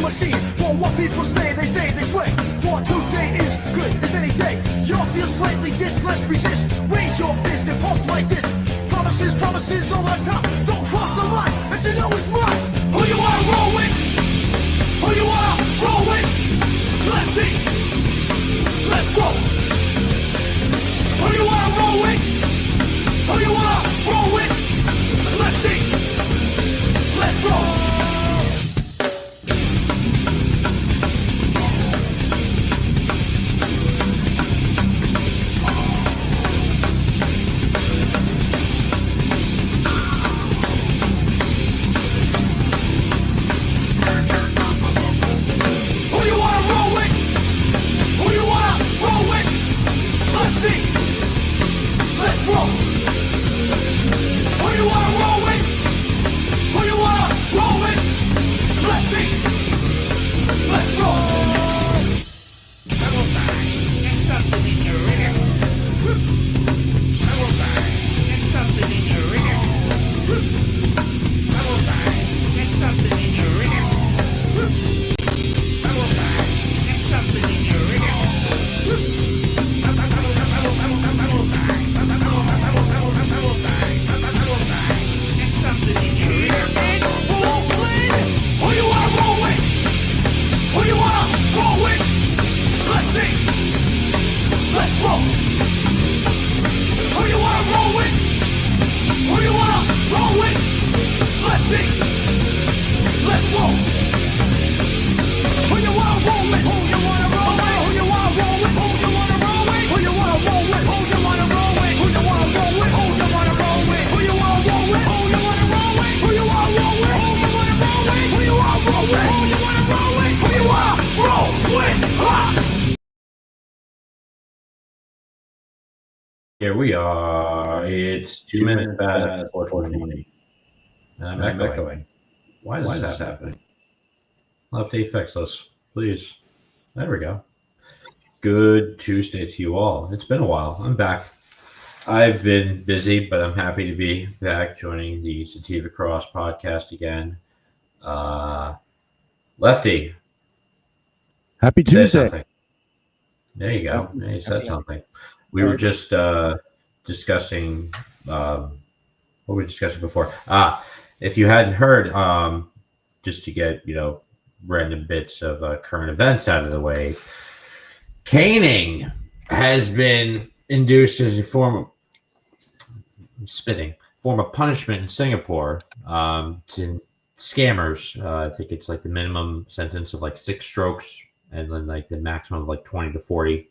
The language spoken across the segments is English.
washing machine. For what people stay, they sway. For today is good as any day. You'll feel slightly this, let's resist. Raise your fist and pump like this. Promises all the time. Don't cross the line, and you know it's mine. Who you wanna roll with? Who you wanna roll with? Let's see. Let's go. Who you wanna roll with? Who you wanna roll with? Let's see. Let's go. Here we are. It's 2 minutes past 4:20. And I'm echoing. Why is this happening? Lefty, fix this, please. There we go. Good Tuesday to you all. It's been a while. I'm back. I've been busy, but I'm happy to be back joining the Sativa Cross podcast again. Lefty. Happy Tuesday. There you go. You said something. We were just discussing what were we discussing before? If you hadn't heard, just to get random bits of current events out of the way, caning has been induced as a form of punishment in Singapore to scammers. I think it's like the minimum sentence of like 6 strokes, and then like the maximum of like 20 to 40.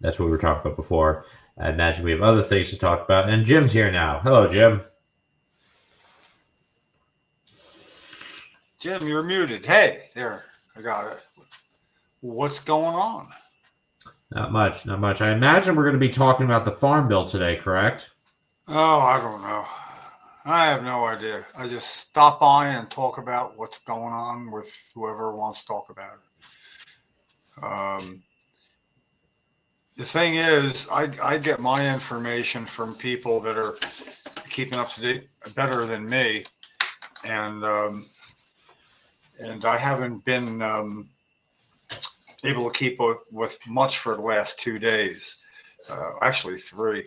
That's what we were talking about before. I imagine we have other things to talk about. And Jim's here now. Hello, Jim. Jim, you're muted. Hey, there. I got it. What's going on? Not much. I imagine we're going to be talking about the Farm Bill today, correct? Oh, I don't know. I have no idea. I just stop by and talk about what's going on with whoever wants to talk about it. The thing is, I get my information from people that are keeping up to date better than me, and I haven't been able to keep with much for the last 2 days, actually 3.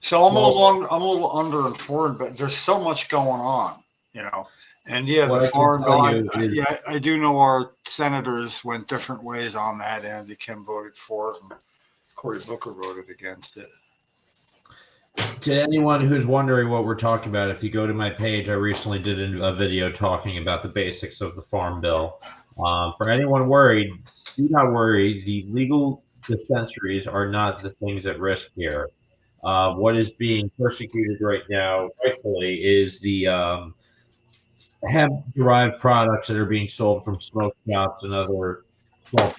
So I'm a little underinformed, but there's so much going on, And the Farm Bill. I do know our senators went different ways on that. Andy Kim voted for it, and Cory Booker voted against it. To anyone who's wondering what we're talking about, if you go to my page, I recently did a video talking about the basics of the Farm Bill. For anyone worried, do not worry. The legal dispensaries are not the things at risk here. What is being persecuted right now, rightfully, is the hemp-derived products that are being sold from smoke shops and other small.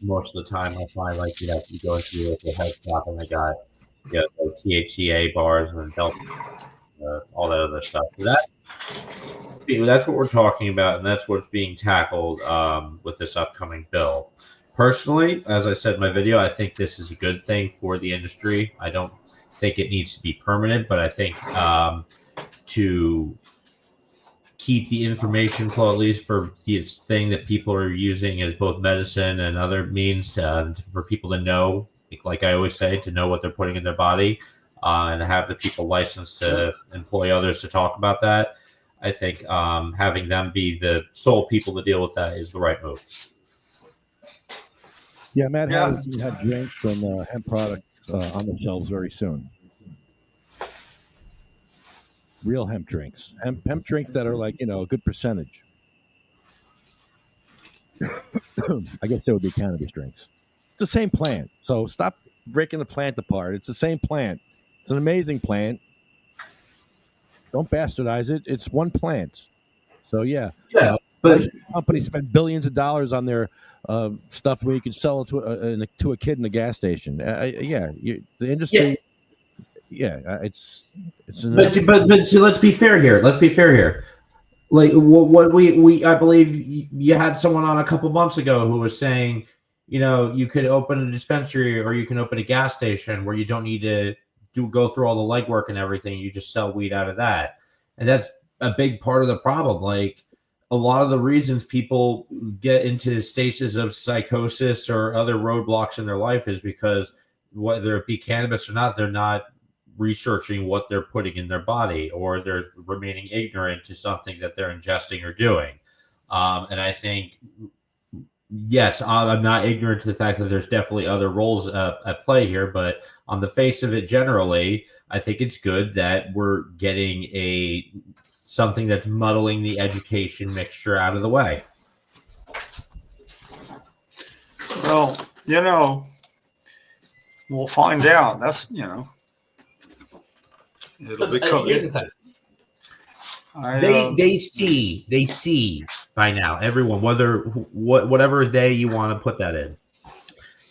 Most of the time, I find you go into a head shop and they got THCA bars and Delta, all that other stuff. So that's what we're talking about, and that's what's being tackled with this upcoming bill. Personally, as I said in my video, I think this is a good thing for the industry. I don't think it needs to be permanent, but I think to keep the information flow, at least for this thing that people are using as both medicine and other means for people to know, like I always say, to know what they're putting in their body, and have the people licensed to employ others to talk about that. I think having them be the sole people to deal with that is the right move. Yeah, Matt, Yeah. you have drinks and hemp products on the shelves very soon. Real hemp drinks. Hemp drinks that are like, a good percentage. I guess that would be cannabis drinks. It's the same plant. So stop breaking the plant apart. It's the same plant. It's an amazing plant. Don't bastardize it. It's one plant. So, yeah. But companies spend billions of dollars on their stuff where you can sell it to a kid in a gas station. The industry. It's but so let's be fair here. Like what we I believe you had someone on a couple months ago who was saying, you could open a dispensary or you can open a gas station where you don't need to go through all the legwork and everything. You just sell weed out of that, and that's a big part of the problem. Like a lot of the reasons people get into stasis of psychosis or other roadblocks in their life is because whether it be cannabis or not, they're not researching what they're putting in their body, or they're remaining ignorant to something that they're ingesting or doing. And I think, yes, I'm not ignorant to the fact that there's definitely other roles at play here, but on the face of it, generally, I think it's good that we're getting something that's muddling the education mixture out of the way. Well, we'll find out. That's, it'll become. Here's the thing. They see by now, everyone, whatever you want to put that in,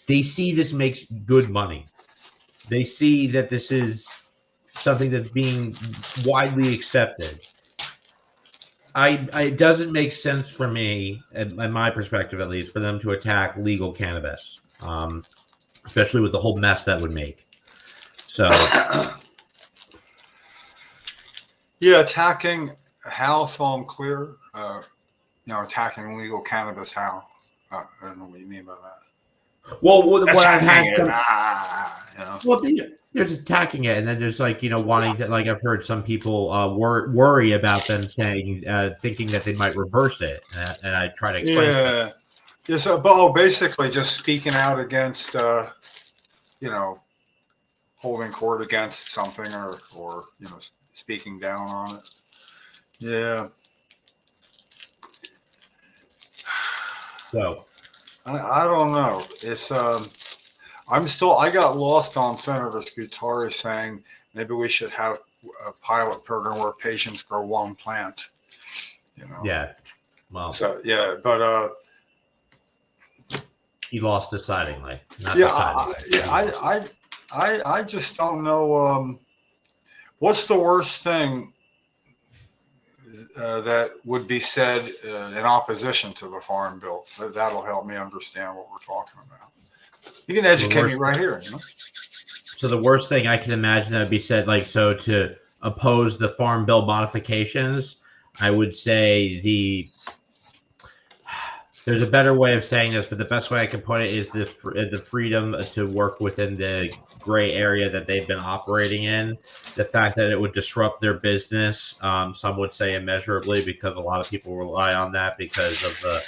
they see this makes good money. They see that this is something that's being widely accepted. It doesn't make sense for me, in my perspective at least, for them to attack legal cannabis, especially with the whole mess that would make. So, yeah, attacking how? So I'm clear. Attacking legal cannabis how? I don't know what you mean by that. Well, what I've had some. Well, there's attacking it, and then there's wanting to, I've heard some people worry about them saying, thinking that they might reverse it, and I try to explain. Yeah, just basically just speaking out against, holding court against something, or speaking down on it. Yeah. So, I don't know. It's I got lost on Senator Scutari saying maybe we should have a pilot program where patients grow one plant. Yeah. Well. So yeah, but he lost decidingly. I just don't know. What's the worst thing that would be said in opposition to the farm bill? That'll help me understand what we're talking about. You can educate me right here. So the worst thing I can imagine that would be said, to oppose the farm bill modifications, I would say there's a better way of saying this, but the best way I can put it is the freedom to work within the gray area that they've been operating in. The fact that it would disrupt their business, some would say immeasurably, because a lot of people rely on that because of the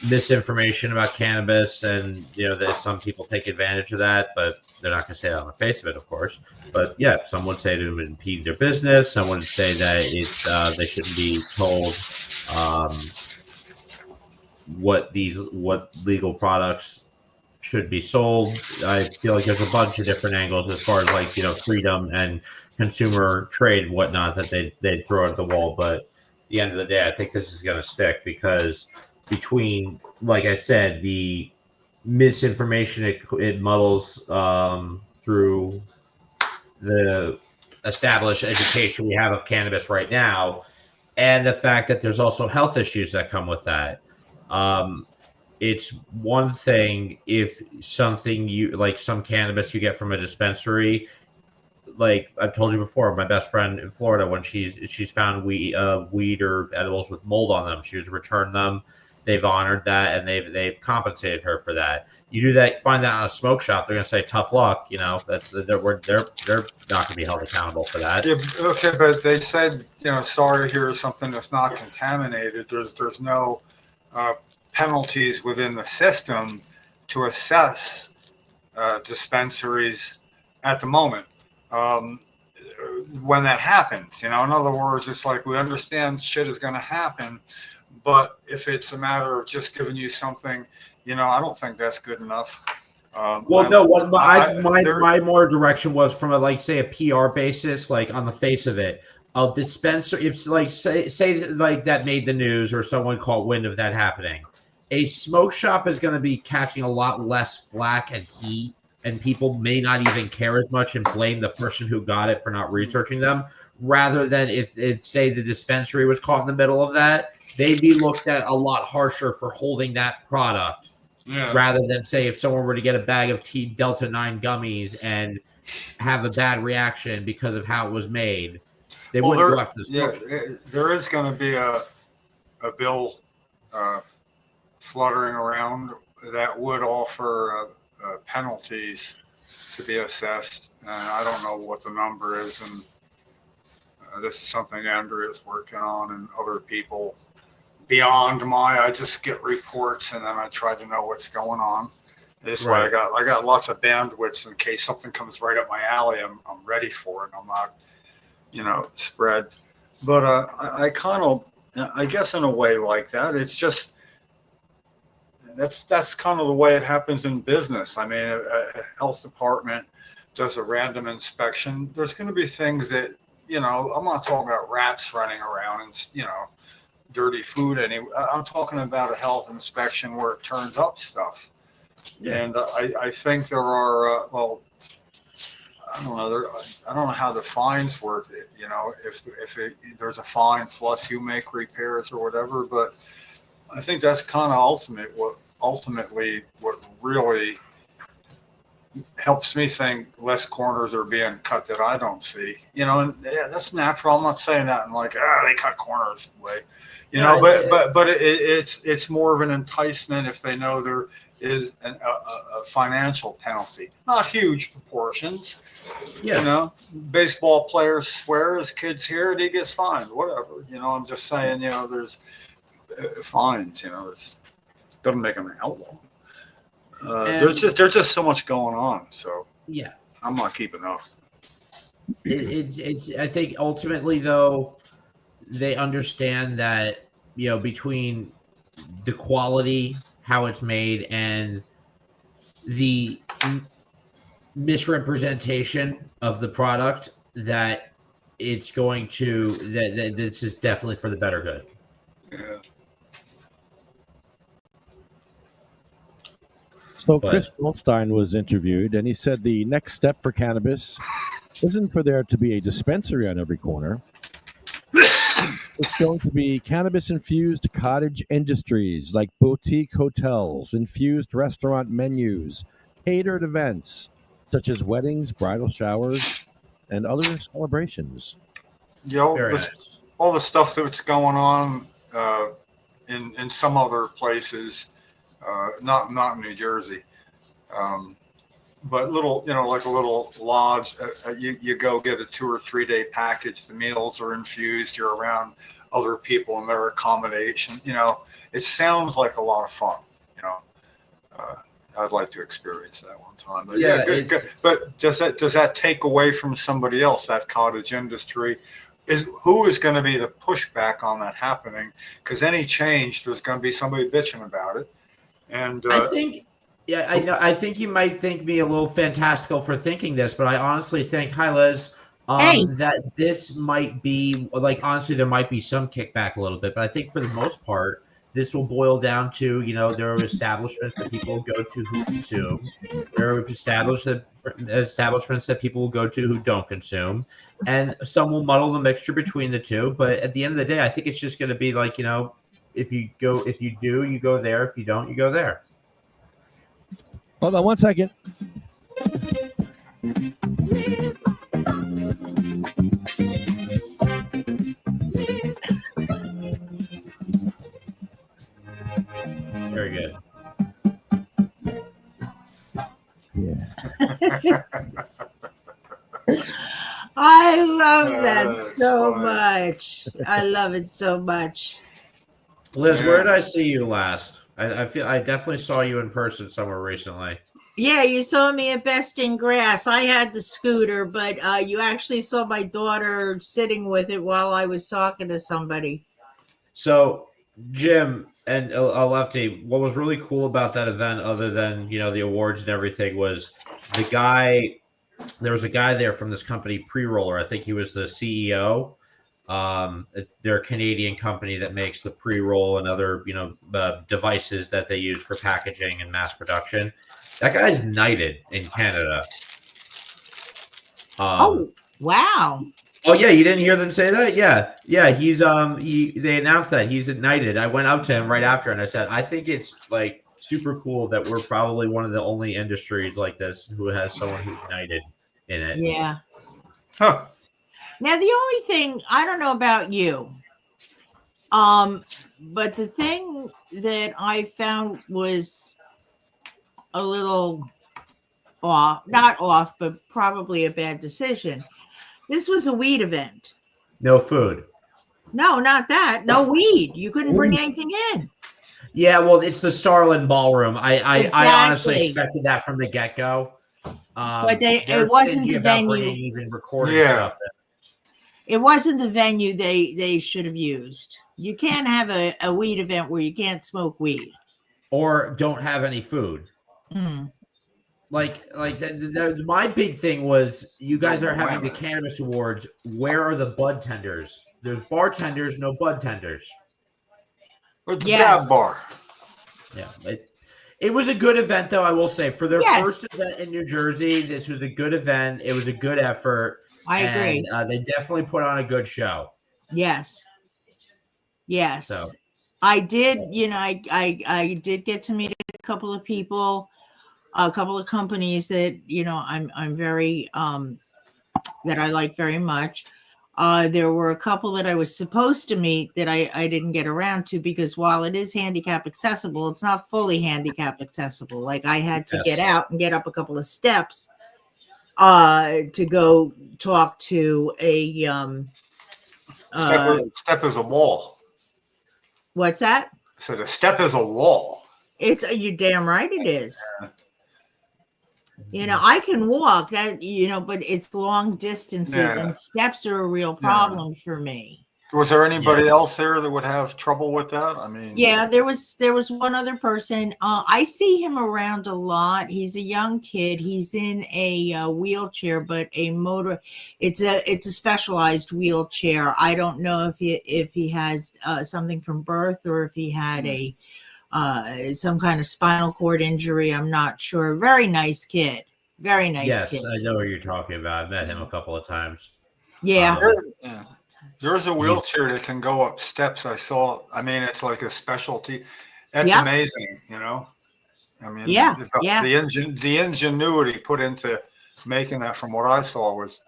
misinformation about cannabis, and that some people take advantage of that, but they're not going to say that on the face of it, of course. But yeah, some would say it would impede their business. Some would say that it's they shouldn't be told what legal products should be sold. I feel like there's a bunch of different angles as far as freedom and consumer trade and whatnot that they'd throw at the wall. But at the end of the day, I think this is going to stick, because between, like I said, the misinformation it muddles through the established education we have of cannabis right now, and the fact that there's also health issues that come with that. It's one thing if something some cannabis you get from a dispensary, like I've told you before, my best friend in Florida, when she's found weed or edibles with mold on them, she was returned them. They've honored that, and they've compensated her for that. You do that, find that on a smoke shop, they're gonna say tough luck. You know, they're not gonna be held accountable for that. Yeah, okay, but they said, sorry, here's something that's not contaminated. There's no penalties within the system to assess dispensaries at the moment. When that happens, in other words, it's like we understand shit is going to happen, but if it's a matter of just giving you something, I don't think that's good enough. My more direction was from a say a PR basis, like on the face of it. A dispenser, if like say like that made the news or someone caught wind of that happening, a smoke shop is going to be catching a lot less flack and heat, and people may not even care as much and blame the person who got it for not researching them, rather than if it say the dispensary was caught in the middle of that, they'd be looked at a lot harsher for holding that product. Yeah. Rather than say if someone were to get a bag of Delta 9 gummies and have a bad reaction because of how it was made, they wouldn't go after the smoke shop. There is going to be a bill fluttering around that would offer penalties to be assessed. I don't know what the number is, and this is something Andrea is working on, and other people beyond I just get reports and then I try to know what's going on. This way I got lots of bandwidth in case something comes right up my alley. I'm ready for it. I'm not, spread. But I kind of, I guess in a way like that, it's just, that's kind of the way it happens in business. I mean, a health department does a random inspection. There's going to be things that, I'm not talking about rats running around and, dirty food. I'm talking about a health inspection where it turns up stuff. Yeah. And I think there are, I don't know. I don't know how the fines work. If there's a fine plus you make repairs or whatever, but I think that's kind of ultimately what really helps me think less corners are being cut that I don't see. And that's natural. I'm not saying that in they cut corners away. But it's more of an enticement if they know there is a financial penalty, not huge proportions. Yes. Baseball players swear, his kids hear it, he gets fined, whatever. I'm just saying, there's fines, it doesn't make them an outlaw. There's just so much going on. So yeah, I'm not keeping up. It's I think ultimately though, they understand that, between the quality, how it's made, and the misrepresentation of the product, that it's going to, that this is definitely for the better good. Yeah. So Chris Goldstein was interviewed, and he said the next step for cannabis isn't for there to be a dispensary on every corner. It's going to be cannabis-infused cottage industries like boutique hotels, infused restaurant menus, catered events such as weddings, bridal showers, and other celebrations. All the stuff that's going on in some other places, not in New Jersey, but little, like a little lodge. You go get a 2 or 3 day package. The meals are infused. You're around other people and their accommodation. It sounds like a lot of fun. I'd like to experience that one time. But good. But does that take away from somebody else, that cottage industry? Who is going to be the pushback on that happening? Because any change, there's going to be somebody bitching about it. And I think, I know. I think you might think me a little fantastical for thinking this, but I honestly think, hi Liz, that this might be honestly, there might be some kickback a little bit, but I think for the most part, this will boil down to, there are establishments that people go to who consume. There are establishments that people will go to who don't consume. And some will muddle the mixture between the two. But at the end of the day, I think it's just going to be if you do, you go there. If you don't, you go there. Hold on one second. Very good. Yeah. I love that That's so funny. much. I love it so much. Liz, Yeah. where did I see you last? I feel I definitely saw you in person somewhere recently. Yeah, you saw me at Best in Grass. I had the scooter, but you actually saw my daughter sitting with it while I was talking to somebody. So, Jim and Lefty, what was really cool about that event, other than the awards and everything, was the guy. There was a guy there from this company, Pre-Roller. I think he was the CEO. They're a Canadian company that makes the pre-roll and other devices that they use for packaging and mass production. That guy's knighted in Canada. Oh, wow. Oh yeah, you didn't hear them say that? Yeah. He's they announced that he's knighted. I went up to him right after and I said, I think it's like super cool that we're probably one of the only industries like this who has someone who's knighted in it. Yeah. Huh. Now, the only thing, I don't know about you, but the thing that I found was a little off, not off, but probably a bad decision. This was a weed event. No food. No, not that. No weed. You couldn't bring anything in. Yeah, well, it's the Starland Ballroom. I honestly Exactly. expected that from the get-go. But they're it wasn't stingy the about venue. bringing even recording Yeah. stuff. It wasn't the venue they should have used. You can't have a weed event where you can't smoke weed. Or don't have any food. Mm. My big thing was you guys are having the cannabis awards. Where are the bud tenders? There's bartenders, no bud tenders. Where's the Yes. dab bar? Yeah, it was a good event, though. I will say, for their Yes. first event in New Jersey, this was a good event. It was a good effort. I agree. And they definitely put on a good show. Yes. So. I did, I did get to meet a couple of people, a couple of companies that, I'm very, that I like very much. There were a couple that I was supposed to meet that I didn't get around to because while it is handicap accessible, it's not fully handicap accessible. Like I had to get out and get up a couple of steps to go talk to a Step is a wall. what's that? So the step is a wall. You damn right it is. I can walk that, but it's long distances and steps are a real problem for me. Was there anybody else there that would have trouble with that? I mean, yeah, there was one other person. I see him around a lot. He's a young kid. He's in a wheelchair, but it's a specialized wheelchair. I don't know if he has something from birth or if he had some kind of spinal cord injury. I'm not sure. Very nice kid. Very nice kid. Yes, I know what you're talking about. I met him a couple of times. Yeah. There's a wheelchair that can go up steps. I saw. I mean, it's like a specialty. That's amazing, I mean, the ingenuity put into making that, from what I saw, was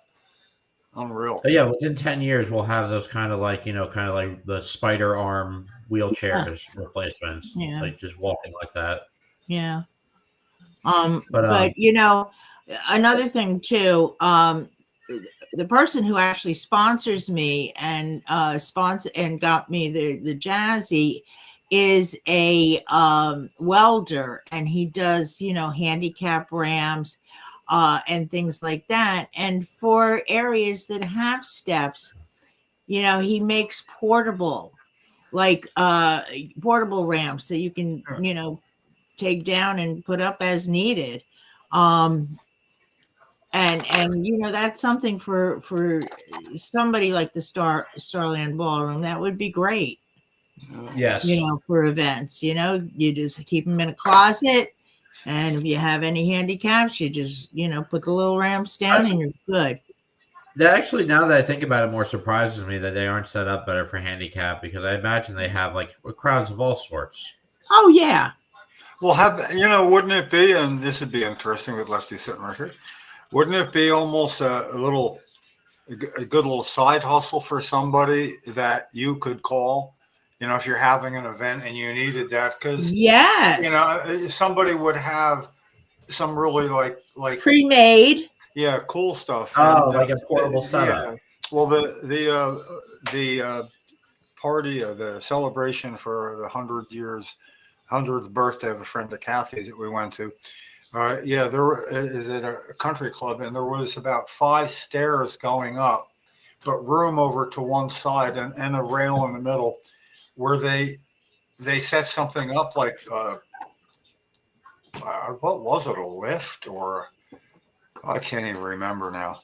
unreal. Yeah, within 10 years, we'll have those kind of like the spider arm wheelchairs replacements, like just walking like that. Yeah. But another thing too, the person who actually sponsors me and got me the Jazzy is a welder, and he does handicap ramps and things like that. And for areas that have steps, he makes portable ramps that you can take down and put up as needed. And that's something for somebody like the Starland Ballroom that would be great. Yes. For events, you just keep them in a closet, and if you have any handicaps, you just put the little ramps down and you're good. That actually, now that I think about it, more surprises me that they aren't set up better for handicap, because I imagine they have like crowds of all sorts. Oh yeah. Well, wouldn't it be, and this would be interesting with Lefty sitting right here, wouldn't it be almost a little a good little side hustle for somebody that you could call, if you're having an event and you needed that, because Yes. somebody would have some really like Pre-made. cool stuff. Oh, And, like a portable setup. Yeah. Well, the party, the celebration for the 100th birthday of a friend of Kathy's that we went to. There is at a country club, and there was about 5 stairs going up, but room over to one side and a rail in the middle, where they set something up like what was it, a lift, or I can't even remember now.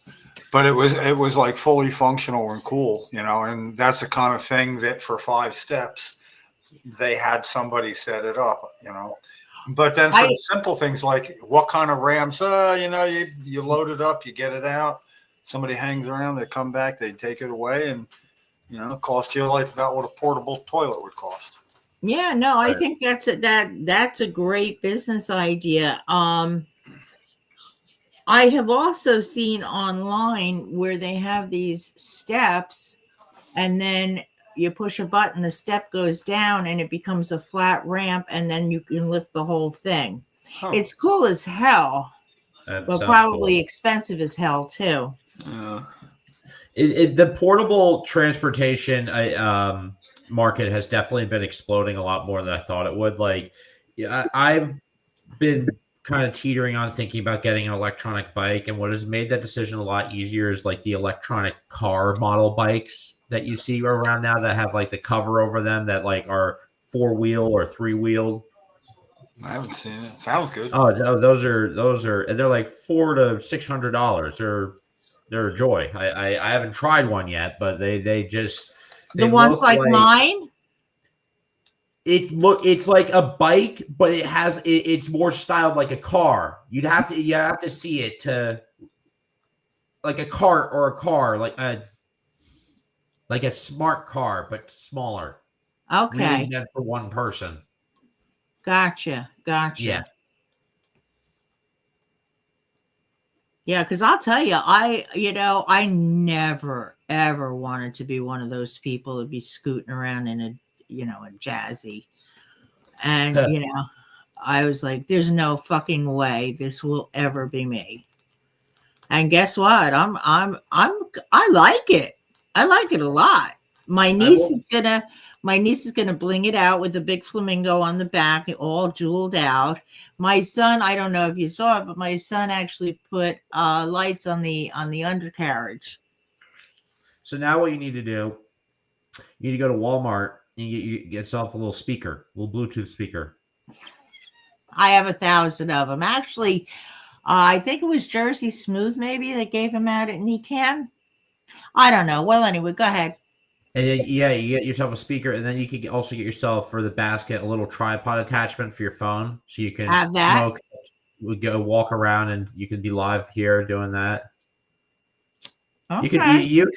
But it was like fully functional and cool, and that's the kind of thing that for 5 steps they had somebody set it up, But then for the simple things like what kind of ramps, you load it up, you get it out, somebody hangs around, they come back, they take it away, and it costs you like about what a portable toilet would cost. Yeah, no, I think that's a great business idea. I have also seen online where they have these steps, and then you push a button, the step goes down, and it becomes a flat ramp, and then you can lift the whole thing. Huh. It's cool as hell, but probably cool. Expensive as hell too. The portable transportation market has definitely been exploding a lot more than I thought it would. Like, I've been kind of teetering on thinking about getting an electronic bike, and what has made that decision a lot easier is like the electronic car model bikes that you see around now that have like the cover over them that like are 4-wheel or 3-wheeled. I haven't seen it. Sounds good. Oh no, those are, and they're like $400 to $600. They're a joy. I haven't tried one yet, but they just the ones like mine. It's like a bike, but it's more styled like a car. You have to see it to like a cart or a car, like a smart car, but smaller. Okay. Really meant for one person. Gotcha. Yeah. Yeah, because I'll tell you, I never ever wanted to be one of those people to be scooting around in a jazzy, and I was like, there's no fucking way this will ever be me. And guess what? I like it. I like it a lot. My niece is gonna bling it out with a big flamingo on the back, all jeweled out. My son, I don't know if you saw it, but my son actually put lights on the undercarriage. So now what you need to do, you need to go to Walmart and you get yourself a little Bluetooth speaker. I have 1,000 of them. Actually, I think it was Jersey Smooth maybe that gave them out at Nican. I don't know. Well, anyway, go ahead. And you get yourself a speaker, and then you can also get yourself for the basket a little tripod attachment for your phone, so you can have that. Smoke. We go walk around, and you can be live here doing that. Okay. You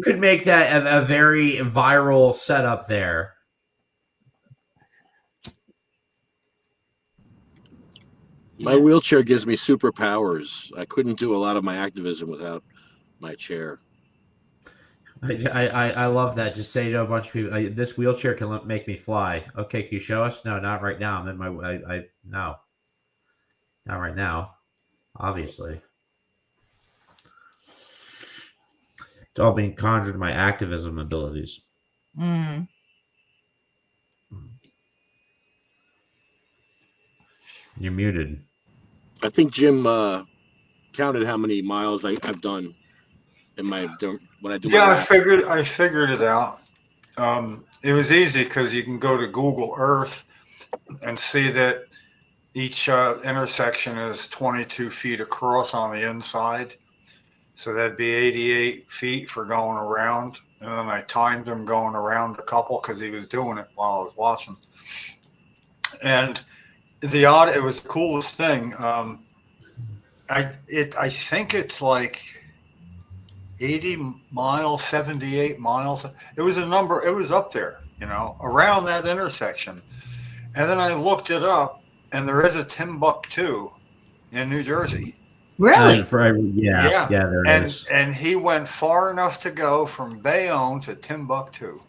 could make that a very viral setup there. My wheelchair gives me superpowers. I couldn't do a lot of my activism without my chair. I love that. Just say to a bunch of people, this wheelchair can make me fly. Okay, can you show us? No, not right now. I'm in my no, not right now. Obviously, it's all being conjured my activism abilities. Mm. You're muted. I think Jim counted how many miles I've done in my when I do. Yeah, I figured it out. It was easy because you can go to Google Earth and see that each intersection is 22 feet across on the inside. So that'd be 88 feet for going around. And then I timed him going around a couple because he was doing it while I was watching. And it was the coolest thing. I think it's like 80 miles, 78 miles. It was a number. It was up there, around that intersection. And then I looked it up, and there is a Timbuktu in New Jersey. Really? Yeah, there and is. and he went far enough to go from Bayonne to Timbuktu.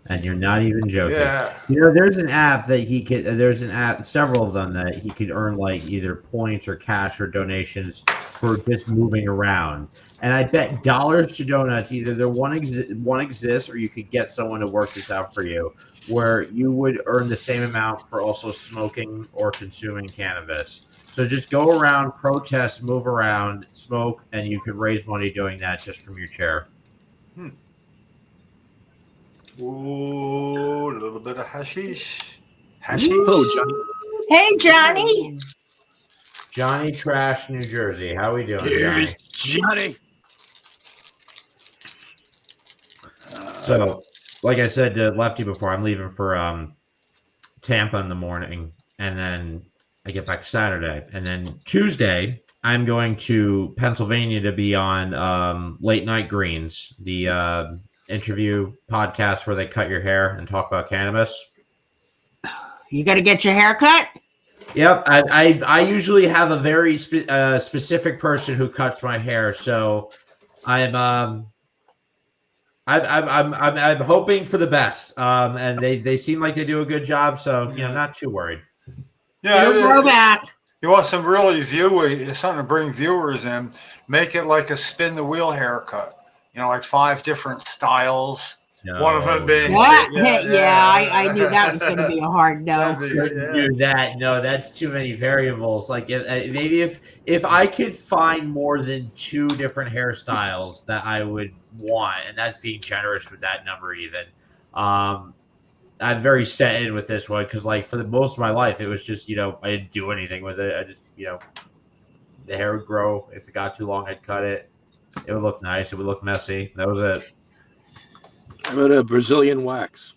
And you're not even joking. Yeah. There's an app that he could. There's an app, several of them that he could earn like either points or cash or donations for just moving around. And I bet dollars to donuts, either one exists, or you could get someone to work this out for you, where you would earn the same amount for also smoking or consuming cannabis. So just go around, protest, move around, smoke, and you could raise money doing that just from your chair. Ooh, a little bit of hashish. Hashish. Oh, Johnny. Hey, Johnny. Johnny Trash, New Jersey. How we doing, Here's Johnny? Johnny. So, like I said to Lefty before, I'm leaving for Tampa in the morning, and then I get back Saturday, and then Tuesday I'm going to Pennsylvania to be on Late Night Greens, the interview podcast where they cut your hair and talk about cannabis. You got to get your hair cut? Yep, I usually have a very specific person who cuts my hair, so I'm hoping for the best, and they seem like they do a good job, so not too worried. Yeah, It'll grow back. You want some really something to bring viewers in? Make it like a spin the wheel haircut. Like 5 different styles. No. One of them being I knew that was going to be a hard no. Couldn't do that. No, that's too many variables. Like maybe if I could find more than 2 different hairstyles that I would want, and that's being generous with that number even. I'm very set in with this one because like for the most of my life it was just I didn't do anything with it. I just the hair would grow. If it got too long, I'd cut it. It would look nice. It would look messy. That was it. How about a Brazilian wax?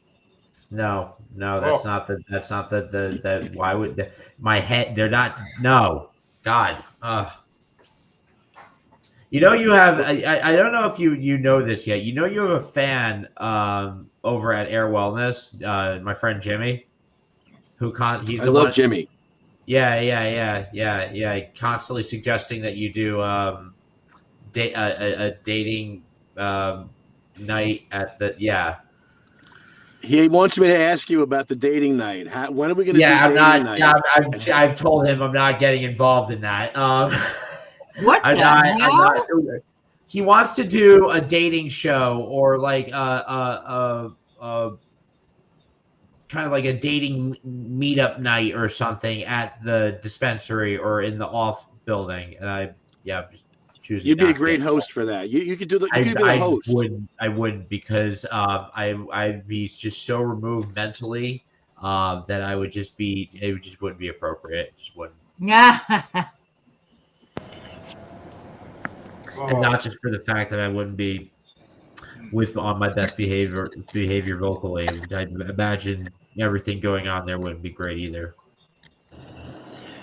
No, that's not the why would my head? They're not. No, God. You have. I don't know if you know this yet. You have a fan over at Air Wellness. My friend Jimmy, he's. I love Jimmy. Yeah. Constantly suggesting that you do a dating night at the He wants me to ask you about the dating night. When are we going to do dating night? Yeah, I've told him I'm not getting involved in that. What the hell? He wants to do a dating show or like kind of like a dating meetup night or something at the dispensary or in the off building, and I'm just choosing. You'd be a great host for that. You could do the. You could be the host. I wouldn't because I'd be just so removed mentally that I would just be. It just wouldn't be appropriate. It just wouldn't. Yeah. And not just for the fact that I wouldn't be on my best behavior vocally. I imagine everything going on there wouldn't be great either.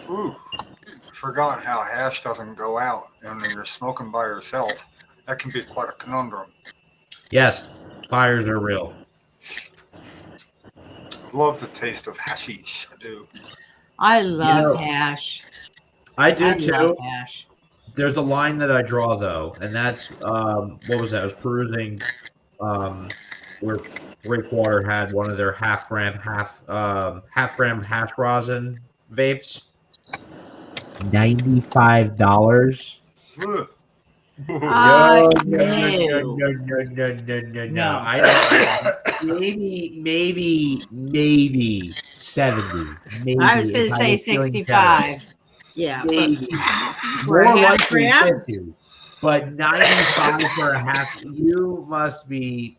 Ooh, forgotten how hash doesn't go out, and when you're smoking by yourself, that can be quite a conundrum. Yes, fires are real. Love the taste of hashish. I do. I love hash. I do too. Love hash. There's a line that I draw though, and that's what was that? I was perusing where Breakwater had one of their half gram hash rosin vapes. $95. No. No. I maybe 70. Maybe I was going to say 65. Yeah, more likely 50, but 95 for a half. You must be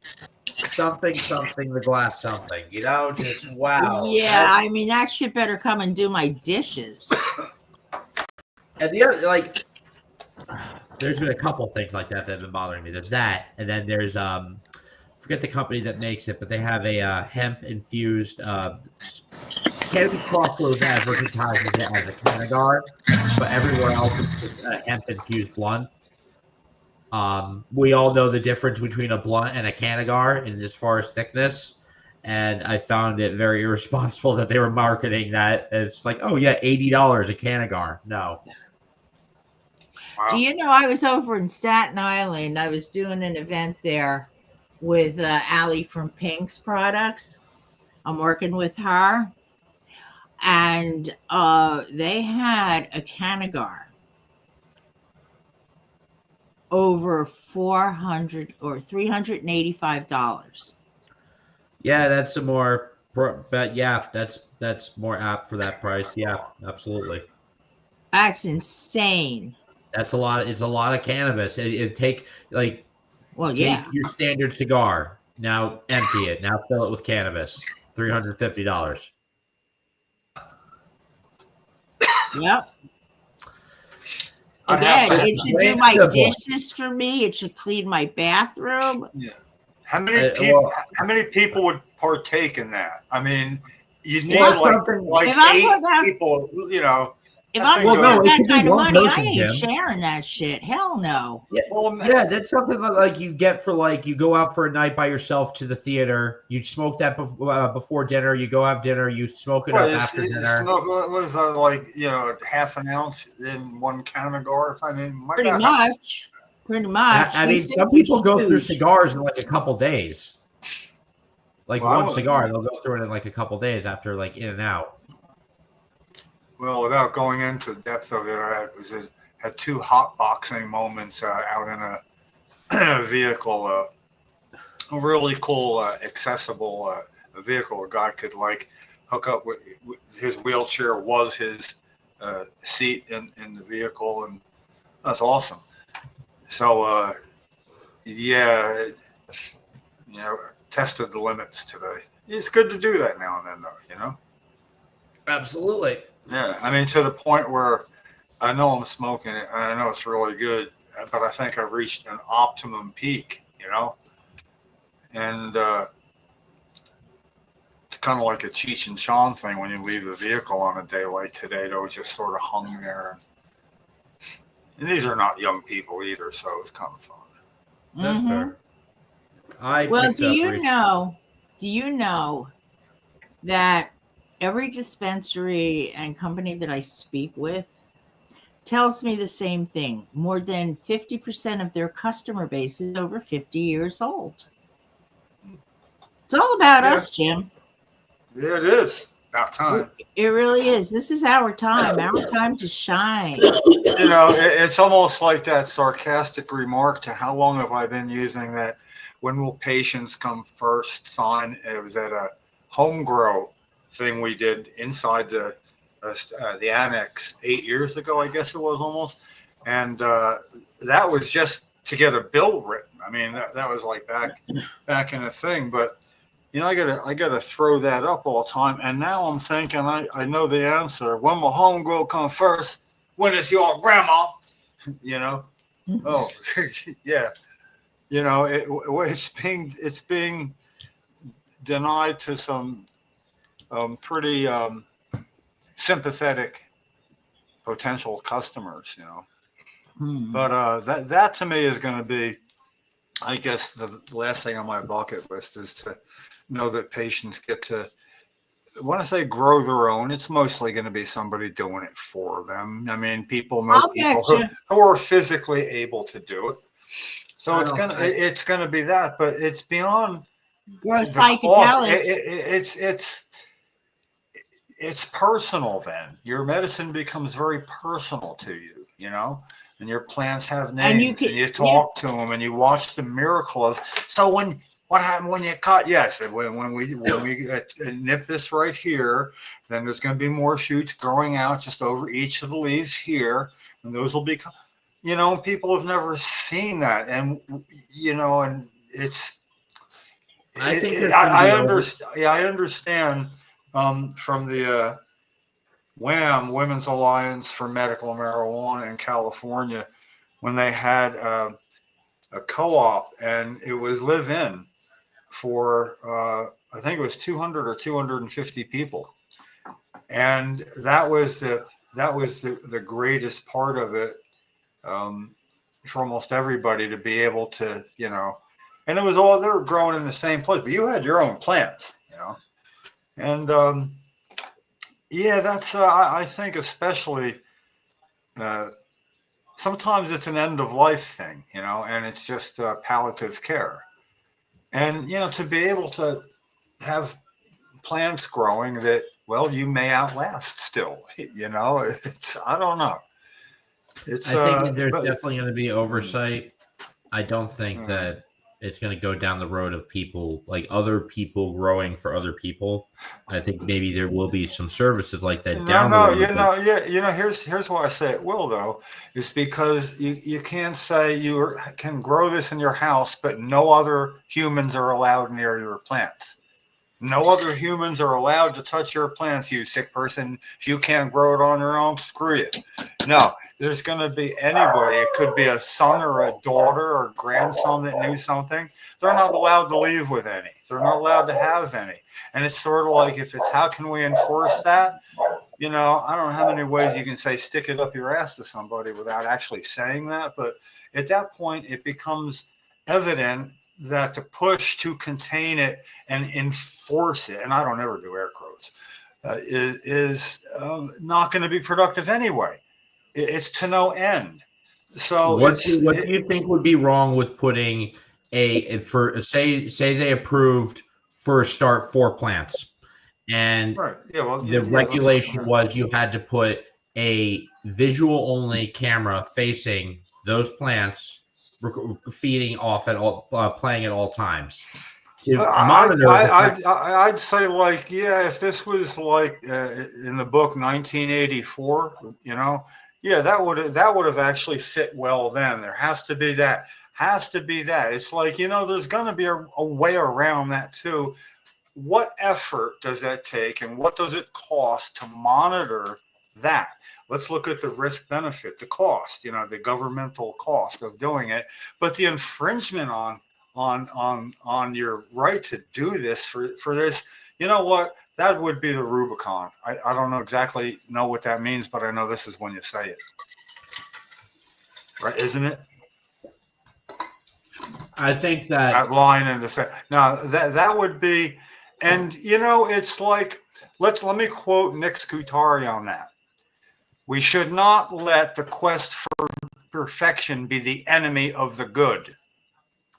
something the glass something. Just wow. Yeah, I mean that shit better come and do my dishes. And the other there's been a couple things like that have been bothering me. There's that, and then there's forget the company that makes it, but they have a hemp infused. Sativa Cross advertises it as a Canagar, but everywhere else it's just a hemp infused blunt. We all know the difference between a blunt and a Canagar in as far as thickness, and I found it very irresponsible that they were marketing that. It's like, oh yeah, $80 a Canagar. No. Do Wow. you know I was over in Staten Island? I was doing an event there with Allie from Pink's Products. I'm working with her, and they had a Canagar over 400 or $385. Yeah, that's a more, but yeah, that's more apt for that price. Yeah, absolutely. That's insane. That's a lot. It's a lot of cannabis. It take like Well, take yeah. your standard cigar. Now empty it. Now fill it with cannabis. $350. Yep. I have Again, to- it should do Plain my simple. dishes for me. It should clean my bathroom. How many people? Well, How many people would partake in that? I mean, you need well, it's like something. If I'm 8 putting out- people. You know. If that I'm thing putting Well, out no, goes- it that could be kind of one money, person, I ain't Jim. sharing that shit. Hell no. Well, Yeah, that's something that, like you get for like you go out for a night by yourself to the theater. You smoke that before dinner. You go have dinner. You smoke it up after dinner. What is that like? Half an ounce in one Canagar. I mean, my Pretty God. much. Pretty much. I You mean, said some you people go through choose. cigars in like a couple days. Like Well, I one would- cigar, they'll go through it in like a couple days after like in and out. Well, without going into the depth of it, I had 2 hot boxing moments out in a vehicle, a really cool, accessible vehicle. A guy could like hook up with his wheelchair was his seat in the vehicle, and that's awesome. So, yeah, tested the limits today. It's good to do that now and then, though. Absolutely. Yeah, I mean, to the point where I know I'm smoking it, and I know it's really good, but I think I've reached an optimum peak, and it's kind of like a Cheech and Chong thing when you leave the vehicle on a day like today. They were just sort of hung there, and these are not young people either, so it's kind of fun. That's Mhm. fair. I Well, picked do up you recently. know that every dispensary and company that I speak with tells me the same thing? More than 50% of their customer base is over 50 years old. It's all about Yeah. us, Jim. Yeah, it is about time. It really is. This is our time to shine. It's almost like that sarcastic remark to how long have I been using that when will patients come first sign. It was at a home grow thing we did inside the annex 8 years ago, I guess it was almost. And that was just to get a bill written. I mean, that was like back in a thing. But, I gotta throw that up all the time. And now I'm thinking, I know the answer. When will home grow come first? When is your grandma? Oh, yeah. It's being denied to some pretty sympathetic potential customers, But that to me is going to be, I guess, the last thing on my bucket list is to know that patients get to, when I say grow their own, it's mostly going to be somebody doing it for them. I mean, people know people who are physically able to do it. So it's gonna be that, but it's beyond Grow the psychedelics. cost. It's personal. Then your medicine becomes very personal to you, and your plants have names, and you talk to them, and you watch the miracle of. So what happened when you cut? Yes, when we nip this right here, then there's going to be more shoots growing out just over each of the leaves here, and those will become. People have never seen that, and and it's. I understand. Yeah, I understand from the WAM, Women's Alliance for Medical Marijuana in California, when they had a co-op, and it was live-in for I think it was 200 or 250 people, and that was the greatest part of it. For almost everybody to be able to, and it was all, they were growing in the same place, but you had your own plants, and yeah, that's I think especially sometimes it's an end of life thing, and it's just palliative care. And, to be able to have plants growing that, well, you may outlast still, it's, I don't know. It's, I think there's but, definitely going to be oversight. I don't think Mm. that it's going to go down the road of people, like other people growing for other people. I think maybe there will be some services like that down the road. here's why I say it will, though, is because you can't say you can grow this in your house, but no other humans are allowed near your plants. No other humans are allowed to touch your plants, you sick person. If you can't grow it on your own, screw you. No, there's going to be anybody. It could be a son or a daughter or grandson that knew something. They're not allowed to leave with any. They're not allowed to have any. And it's sort of like, if it's how can we enforce that? I don't know how many ways you can say stick it up your ass to somebody without actually saying that. But at that point, it becomes evident that the push to contain it and enforce it, and I don't ever do air quotes, is not going to be productive anyway. It's to no end. So what do you think would be wrong with putting say they approved for start 4 plants, and right? Yeah, well, the regulation was you had to put a visual only camera facing those plants, feeding off at all, playing at all times to monitor. I'd say, like, if this was like in the book 1984, that would have actually fit well then. There has to be that. It's like, there's going to be a way around that too. What effort does that take, and what does it cost to monitor that? Let's look at the risk benefit, the cost, the governmental cost of doing it, but the infringement on your right to do this for this, what? That would be the Rubicon. I don't exactly know what that means, but I know this is when you say it. Right, isn't it? I think that line in the set. Now that would be, and it's like, let me quote Nick Scutari on that. We should not let the quest for perfection be the enemy of the good.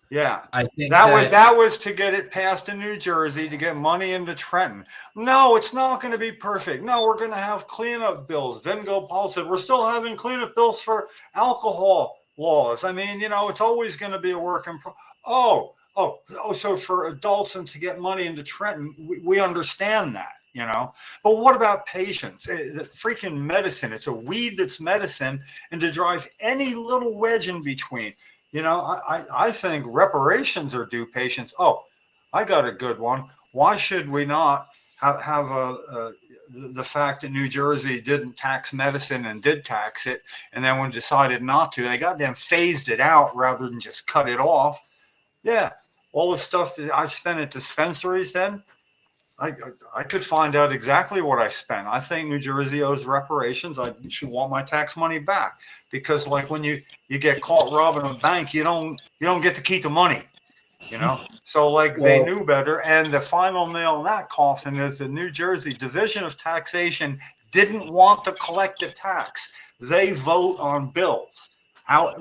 Yeah, I think that was to get it passed in New Jersey, to get money into Trenton. No, it's not going to be perfect. No, we're going to have cleanup bills. Vingo Paul said we're still having cleanup bills for alcohol laws. I mean, it's always going to be a work in progress. So for adults and to get money into Trenton, we understand that. But what about patients? The freaking medicine. It's a weed that's medicine, and to drive any little wedge in between. I think reparations are due patients. Oh, I got a good one. Why should we not have the fact that New Jersey didn't tax medicine and did tax it, and then when decided not to, they goddamn phased it out rather than just cut it off. Yeah, all the stuff that I spent at dispensaries then, I could find out exactly what I spent. I think New Jersey owes reparations. I should want my tax money back, because like when you get caught robbing a bank, you don't get to keep the money, So like they knew better. And the final nail in that coffin is the New Jersey Division of Taxation didn't want to collect the tax. They vote on bills,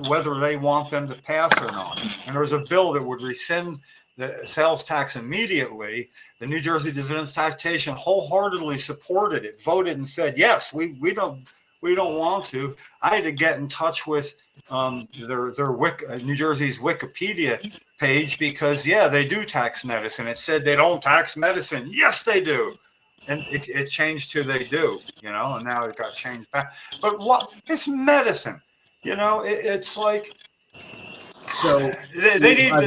whether they want them to pass or not. And there was a bill that would rescind the sales tax immediately. The New Jersey Division of Taxation wholeheartedly supported it, voted and said, yes, we don't want to. I had to get in touch with their New Jersey's Wikipedia page, because they do tax medicine. It said they don't tax medicine. Yes, they do. And it changed to they do, and now it got changed back. But what? It's medicine. It's like, so they got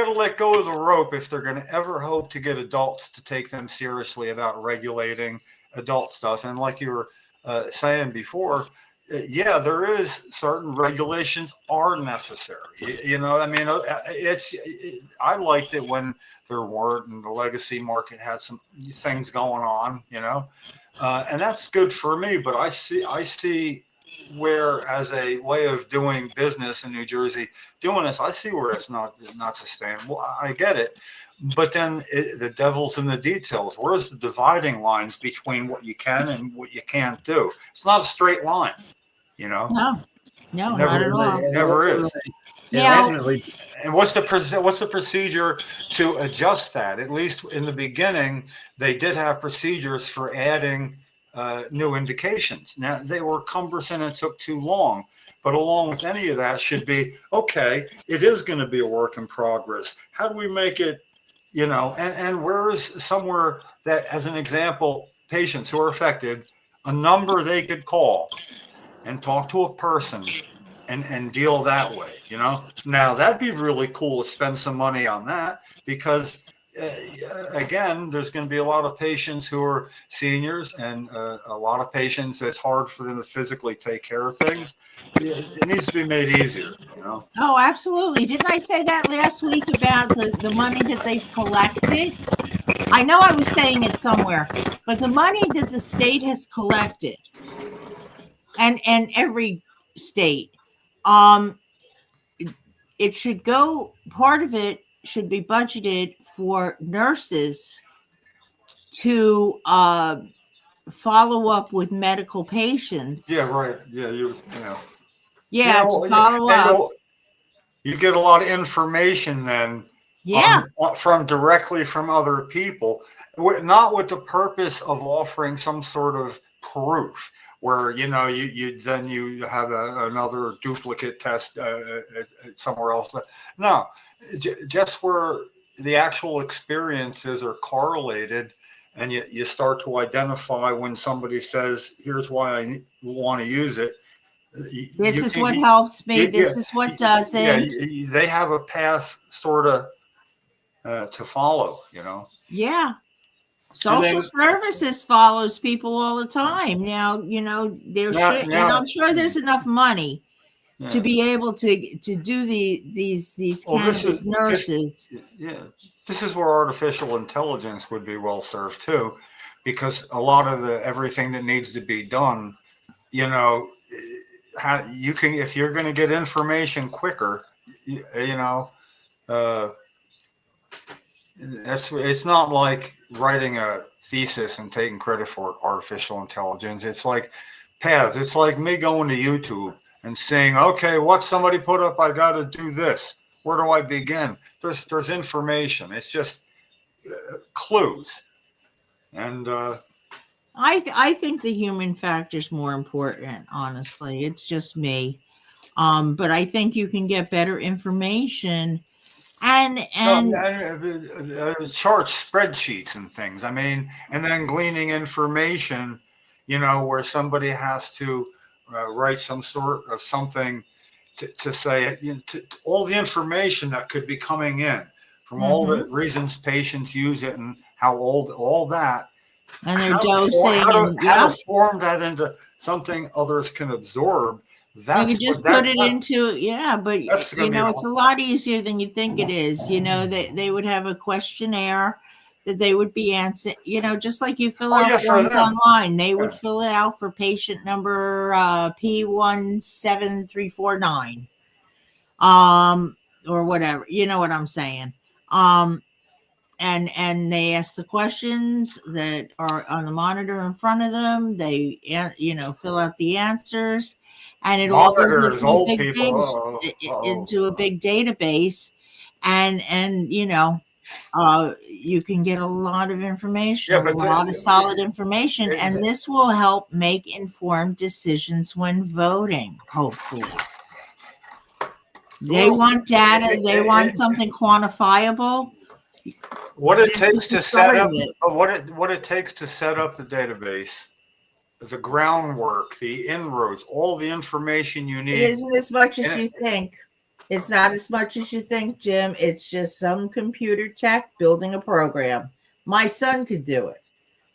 to let go of the rope if they're going to ever hope to get adults to take them seriously about regulating adult stuff. And like you were saying before, there is certain regulations are necessary. I mean, I liked it when there weren't, and the legacy market had some things going on, and that's good for me. But I see where, as a way of doing business in New Jersey, doing this, I see where it's not sustainable. I get it. But then the devil's in the details. Where's the dividing lines between what you can and what you can't do? It's not a straight line, No, No, It not never, at all. it never is. Now- ultimately, And what's the procedure to adjust that? At least in the beginning, they did have procedures for adding new indications. Now they were cumbersome and it took too long. But along with any of that should be, okay, it is going to be a work in progress. How do we make it, and where is somewhere that, as an example, patients who are affected, a number they could call and talk to a person and deal that way, Now that'd be really cool to spend some money on that because again, there's going to be a lot of patients who are seniors and a lot of patients it's hard for them to physically take care of things. It needs to be made easier, Oh, absolutely. Didn't I say that last week about the money that they've collected? I know I was saying it somewhere, but the money that the state has collected and every state, it should go, part of it should be budgeted for nurses to follow up with medical patients. Yeah, right. Yeah, Yeah, to follow up. You get a lot of information then Yeah. directly from other people, not with the purpose of offering some sort of proof where you have another duplicate test somewhere else. No, just where the actual experiences are correlated, and you start to identify when somebody says, "Here's why I want to use it." This is what helps me. This is what doesn't. Yeah, they have a path sort of to follow, Yeah. Social services follows people all the time. Now, and I'm sure there's enough money to be able to do these cannabis nurses. This is where artificial intelligence would be well served too, because a lot of everything that needs to be done, how you can, if you're going to get information quicker, it's not like writing a thesis and taking credit for artificial intelligence. It's like paths. It's like me going to YouTube and saying, okay, what somebody put up, I got to do this. Where do I begin? There's information. It's just clues. And I think the human factor is more important, honestly. It's just me. But I think you can get better information and charts, spreadsheets and things. I mean, and then gleaning information, where somebody has to write some sort of something to say, all the information that could be coming in from all the reasons patients use it and how old, all that. And their dosing. How to form that into something others can absorb. You could just put it into, but it's a lot easier than you think it is. They would have a questionnaire that they would be answering, just like you fill out forms online. They would fill it out for patient number P17349, or whatever. You know what I'm saying? And they ask the questions that are on the monitor in front of them. They, fill out the answers, and it all goes into a big database, and you can get a lot of information, a lot of solid information, and this will help make informed decisions when voting. Hopefully, they want data. They want something quantifiable. What it takes to set up what it takes to set up the database, the groundwork, the inroads, all the information you need. It isn't as much as you think. It's not as much as you think, Jim. It's just some computer tech building a program. My son could do it.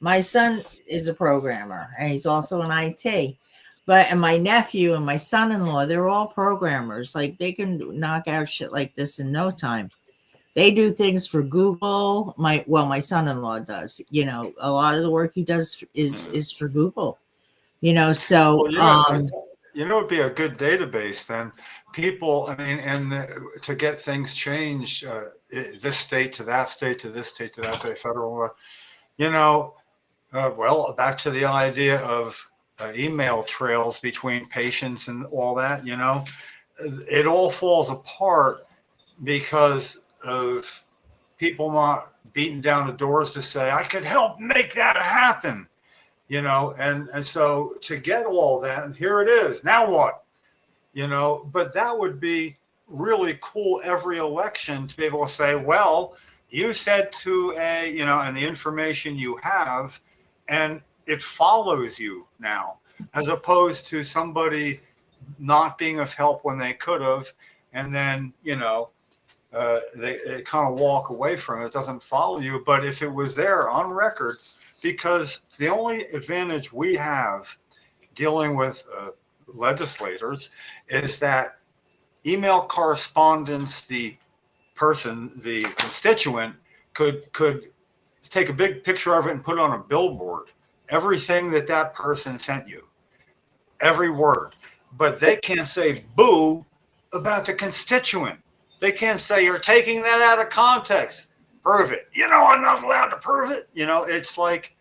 My son is a programmer, and he's also an IT. And my nephew and my son-in-law, they're all programmers. Like, they can knock out shit like this in no time. They do things for Google. My son-in-law does. A lot of the work he does is for Google. So it'd be a good database then. People, to get things changed, this state to that state to this state to that state, federal. Well, back to the idea of email trails between patients and all that, it all falls apart because of people not beating down the doors to say, I could help make that happen, and so to get all that, and here it is, now what, but that would be really cool every election to be able to say, well, you said to and the information you have, and it follows you now, as opposed to somebody not being of help when they could have, and then, they kind of walk away from it. It doesn't follow you. But if it was there on record, because the only advantage we have dealing with legislators is that email correspondence, the constituent could take a big picture of it and put it on a billboard. Everything that person sent you, every word. But they can't say boo about the constituent. They can't say you're taking that out of context. Prove it. I'm not allowed to prove it. It's like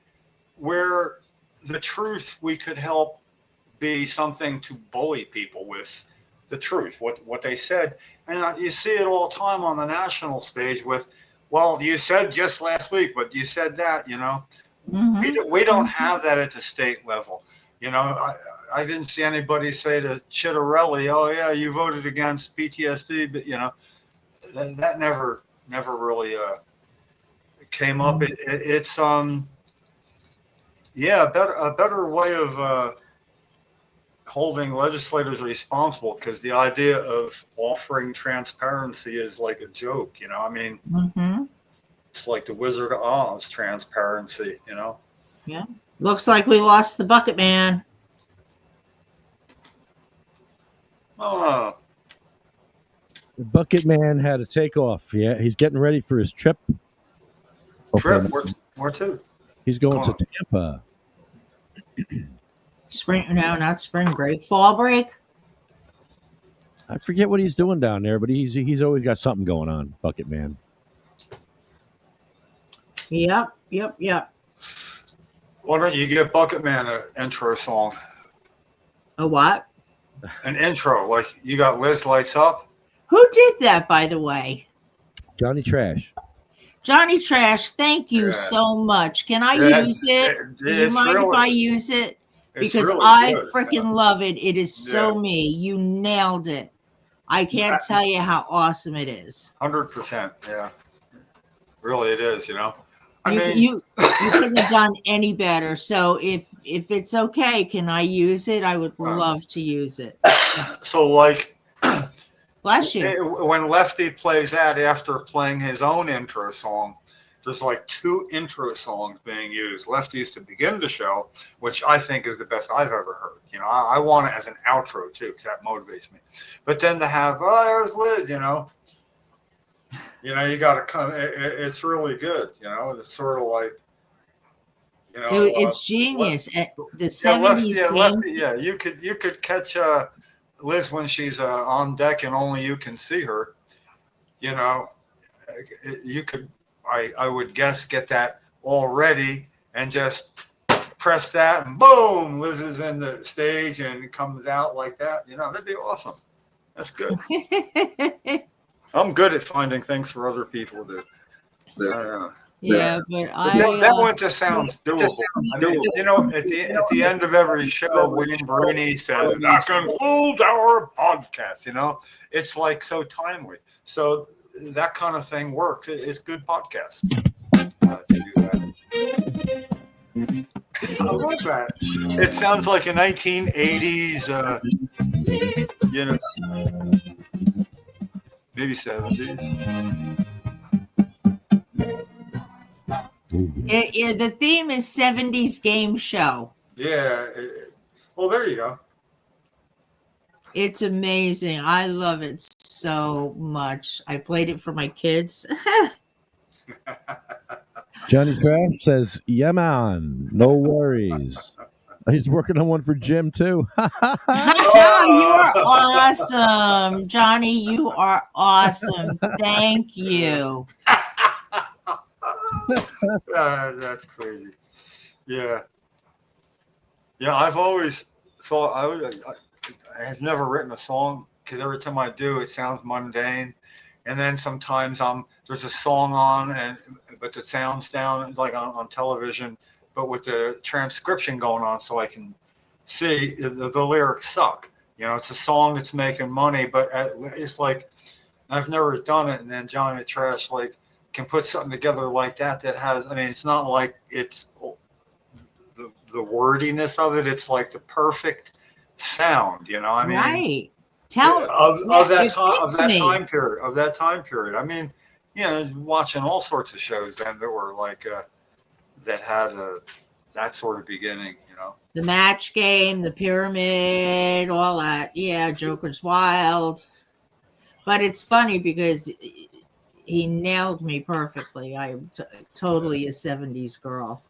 where the truth, we could help be something to bully people with the truth, what they said. And you see it all the time on the national stage with, well, you said just last week, but you said that, Mm-hmm. We don't have that at the state level. I didn't see anybody say to Chitterelli, oh yeah, you voted against PTSD, but that never really came up. It's a better way of holding legislators responsible, because the idea of offering transparency is like a joke, Mm-hmm. It's like the Wizard of Oz transparency, Yeah. Looks like we lost the bucket man. Oh, The bucket man had a takeoff. Yeah, he's getting ready for his trip. trip, where to? He's going Oh. to Tampa. Spring? No, not spring break. Fall break. I forget what he's doing down there, but he's always got something going on. Bucket man. Yep. Why don't you give Bucket Man an intro song? A what? An intro, like you got Liz Lights Up. Who did that, by the way? Johnny Trash. Johnny Trash, thank you Yeah. so much. Can I Yeah, use it? Do you it's mind really- if I use it? It's Because really I good. freaking love it. It is so Yeah. me. You nailed it. I can't tell you how awesome it is. 100%. Yeah, really, it is. You couldn't have done any better. So if it's okay, can I use it? I would love to use it. So like, Bless you. when Lefty plays that after playing his own intro song, there's like 2 intro songs being used. Lefty's to begin the show, which I think is the best I've ever heard. I want it as an outro too, because that motivates me. But then to have, there's Liz, you got to come. It's really good. It's sort of like, It's genius. The 70s Lefty, you could catch Liz when she's on deck and only you can see her. You could, I would guess, get that all ready and just press that and boom, Liz is in the stage and comes out like that. That'd be awesome. That's good. I'm good at finding things for other people to do. Yeah, but that one just sounds doable. I mean, at the end of every show, William Barini says, "That concludes our podcast." It's like so timely. So that kind of thing works. It's good podcast to do that. I love that. It sounds like a 1980s, maybe 70s. The theme is 70s game show. Yeah. Well, there you go. It's amazing. I love it so much. I played it for my kids. Johnny Trash says, "Yeah, man, no worries." He's working on one for Jim too. You are awesome, Johnny. You are awesome. Thank you. That's crazy. Yeah. Yeah, I've always thought I have never written a song because every time I do, it sounds mundane. And then sometimes there's a song on but the sound's down like on television, but with the transcription going on, so I can see the lyrics suck. It's a song that's making money, but it's like I've never done it. And then Johnny Trash can put something together like that has. I mean, it's not like it's the wordiness of it. It's like the perfect sound. I mean, Right. Tell of that it time fits me. of that time period. I mean, watching all sorts of shows then that were that had that sort of beginning. The Match Game, the Pyramid, all that. Yeah, Joker's Wild. But it's funny because he nailed me perfectly. I'm totally a 70s girl.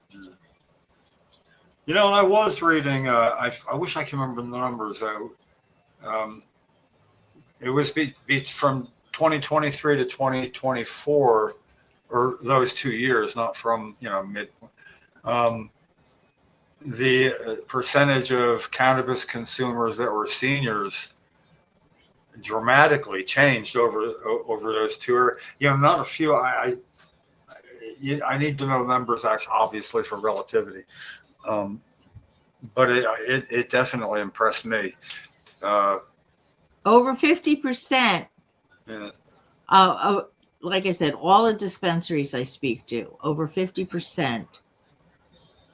And I was reading. I wish I can remember the numbers. It was from 2023 to 2024, or those 2 years, not from mid. The percentage of cannabis consumers that were seniors dramatically changed over those two. Not a few. I need to know numbers actually, obviously, for relativity. But it definitely impressed me. Over 50%. Yeah. Like I said, all the dispensaries I speak to, over 50%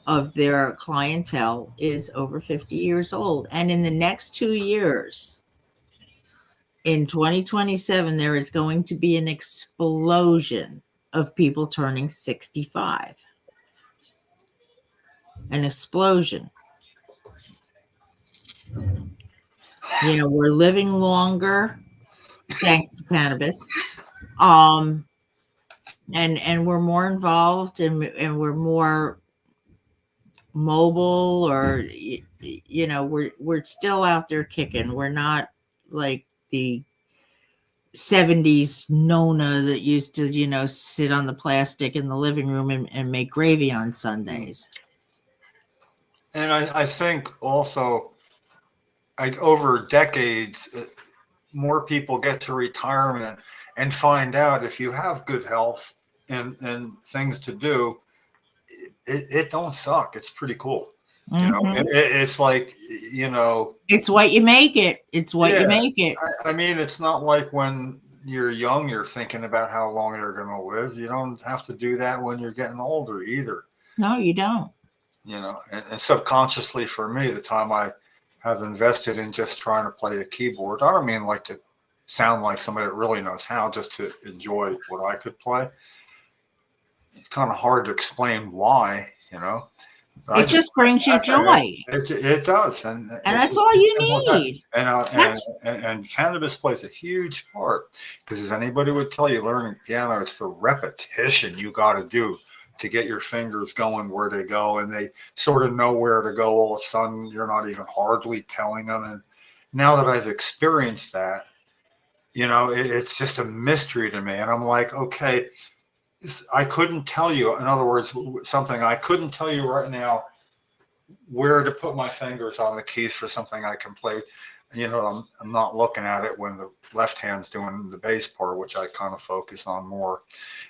of their clientele is over 50 years old. And in the next 2 years, in 2027, there is going to be an explosion of people turning 65. An explosion. We're living longer thanks to cannabis. And we're more involved and we're more mobile, or we're still out there kicking. We're not like the 70s Nona that used to sit on the plastic in the living room and make gravy on Sundays. And I think also over decades, more people get to retirement and find out if you have good health and things to do, it don't suck. It's pretty cool. Mm-hmm. It's like, it's what you make it. It's what you make it. I mean, it's not like when you're young, you're thinking about how long you're going to live. You don't have to do that when you're getting older either. No, you don't. And subconsciously for me, the time I have invested in just trying to play a keyboard, I don't mean like to sound like somebody that really knows how, just to enjoy what I could play. It's kind of hard to explain why, It just brings you joy. It does, and that's all you need. And cannabis plays a huge part, because as anybody would tell you, learning piano, it's the repetition you got to do to get your fingers going where they go, and they sort of know where to go. All of a sudden, you're not even hardly telling them. And now that I've experienced that, it's just a mystery to me. And I'm like, okay, I couldn't tell you. In other words, something I couldn't tell you right now where to put my fingers on the keys for something I can play. I'm not looking at it when the left hand's doing the bass part, which I kind of focus on more.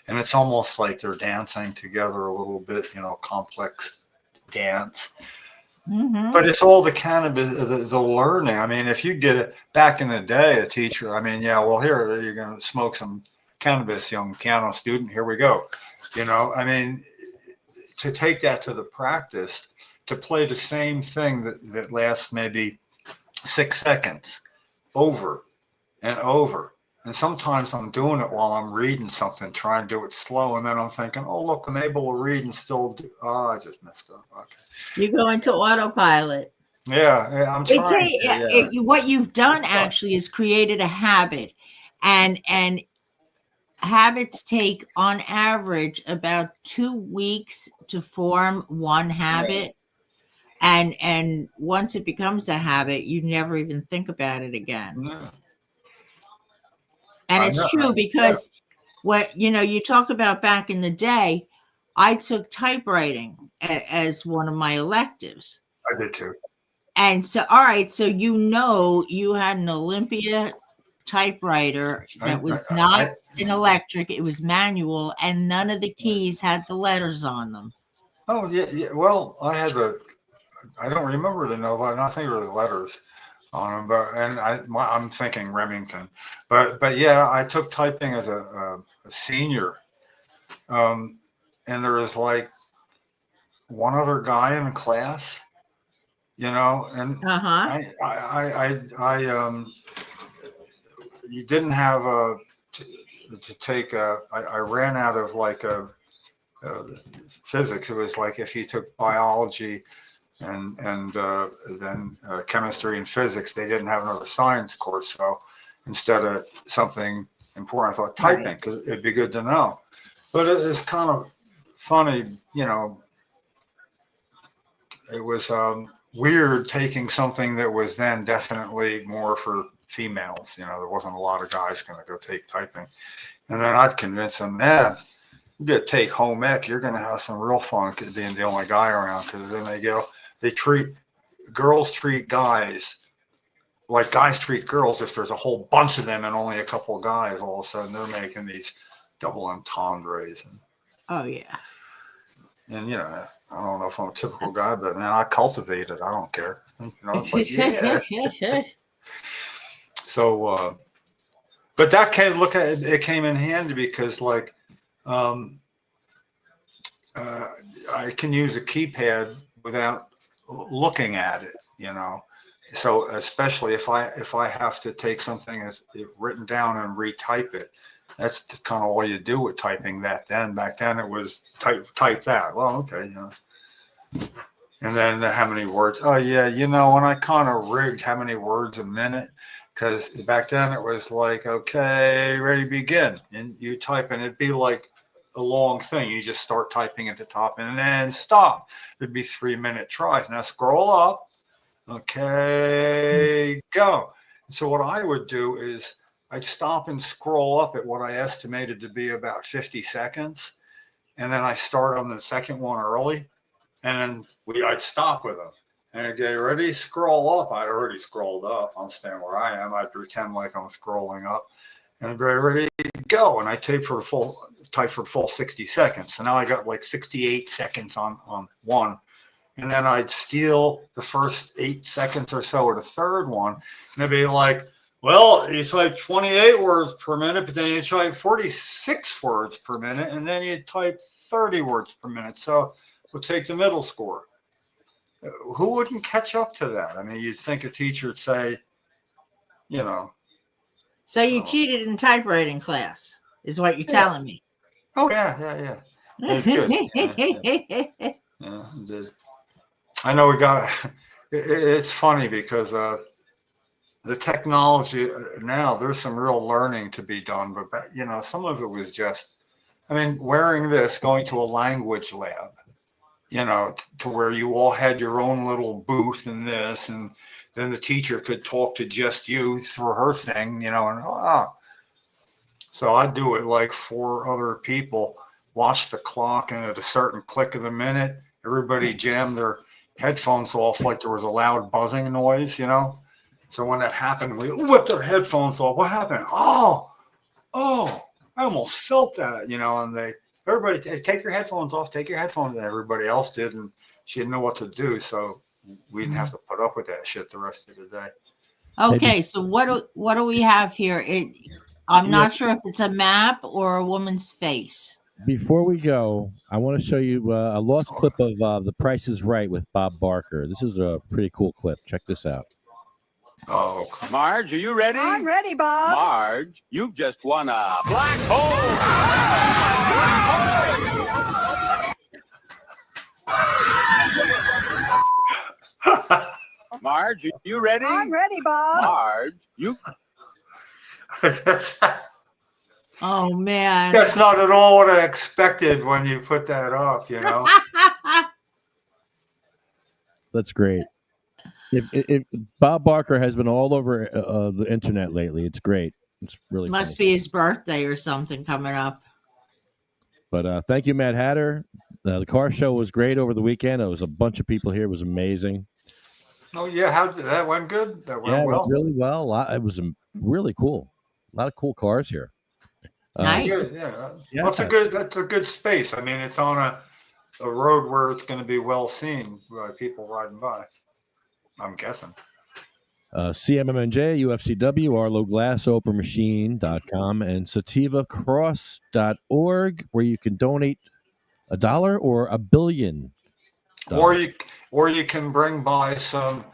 And it's almost like they're dancing together a little bit, complex dance. Mm-hmm. But it's all the cannabis, the learning. I mean, if you get it back in the day, a teacher, I mean, here, you're going to smoke some cannabis, young piano student, here we go. I mean, to take that to the practice, to play the same thing that lasts maybe 6 seconds over and over. And sometimes I'm doing it while I'm reading something, trying to do it slow. And then I'm thinking, oh, look, I'm able to read and still do. Oh, I just messed up. Okay. You go into autopilot. Yeah, I'm trying. What you've done actually is created a habit. And habits take, on average, about 2 weeks to form one habit. Right. And once it becomes a habit, you never even think about it again. No. And it's true, because what you talk about back in the day, I took typewriting as one of my electives. I did too. And so, all right, so you had an Olympia typewriter that was not an electric; it was manual, and none of the keys had the letters on them. Oh yeah. Well, I don't remember the no letter. I think there were letters on them, but I'm thinking Remington, but yeah, I took typing as a senior, and there was like one other guy in class, and Uh-huh. you didn't have to take I ran out of like physics. It was like if you took biology and then chemistry and physics, they didn't have another science course. So instead of something important, I thought typing, because it'd be good to know. But it's kind of funny, it was weird taking something that was then definitely more for females. There wasn't a lot of guys going to go take typing. And then I'd convince them, man, you got to take home ec. You're going to have some real fun being the only guy around, because then girls treat guys like guys treat girls. If there's a whole bunch of them and only a couple of guys, all of a sudden they're making these double entendres. Oh yeah. And I don't know if I'm a typical guy, but man, I cultivate it. I don't care. Yeah. So, but that came in handy because like, I can use a keypad without looking at it, So especially if I have to take something as written down and retype it, that's kind of all you do with typing that then. Back then it was type that. Well, okay, And then how many words? Oh yeah, and I kind of rigged how many words a minute, because back then it was like, okay, ready, begin, and you type, and it'd be like a long thing. You just start typing at the top and then stop. It'd be 3-minute tries. Now scroll up. Okay, go. So what I would do is I'd stop and scroll up at what I estimated to be about 50 seconds. And then I start on the second one early. And then I'd stop with them. And I'd get ready, scroll up. I'd already scrolled up. I'm staying where I am. I'd pretend like I'm scrolling up. And I'd be ready to go. And I type for the full 60 seconds. So now I got like 68 seconds on one. And then I'd steal the first 8 seconds or so of the third one. And it'd be like, well, you type 28 words per minute, but then you type 46 words per minute, and then you type 30 words per minute. So we'll take the middle score. Who wouldn't catch up to that? I mean, you'd think a teacher would say, So you cheated in typewriting class, is what you're telling me. Oh, yeah. It's good. Yeah, it did. I know it's funny because the technology now, there's some real learning to be done, but some of it was just, wearing this, going to a language lab, to where you all had your own little booth in this, and then the teacher could talk to just you through her thing, So I'd do it like 4 other people, watch the clock, and at a certain click of the minute, everybody jammed their headphones off like there was a loud buzzing noise, So when that happened, we whipped our headphones off. What happened? Oh, I almost felt that, and everybody, hey, take your headphones off, and everybody else did, and she didn't know what to do, so we didn't have to put up with that shit the rest of the day. Okay, so what do we have here? I'm not sure if it's a map or a woman's face. Before we go, I want to show you a lost clip of The Price is Right with Bob Barker. This is a pretty cool clip. Check this out. Oh, Marge, are you ready? I'm ready, Bob. Marge, you've just won a black hole. Marge, are you ready? I'm ready, Bob. Marge, you. Oh man, That's not at all what I expected when you put that up, That's great. If Bob Barker has been all over the internet lately. It's great. It's really must funny. be his birthday or something coming up. But thank you, Mad Hatter. The car show was great over the weekend. There was a bunch of people here. It was amazing. Oh yeah, how did that went good? That went Yeah, it went well. really well. It was really cool. A lot of cool cars here. Nice. Good, yeah. Yeah. Well, that's a good space. I mean, it's on a road where it's going to be well seen by people riding by. I'm guessing. CMMNJ, UFCW, Arlo Glass, OpenMachine.com, and SativaCross.org, where you can donate $1 or $1 billion. Or you can bring by some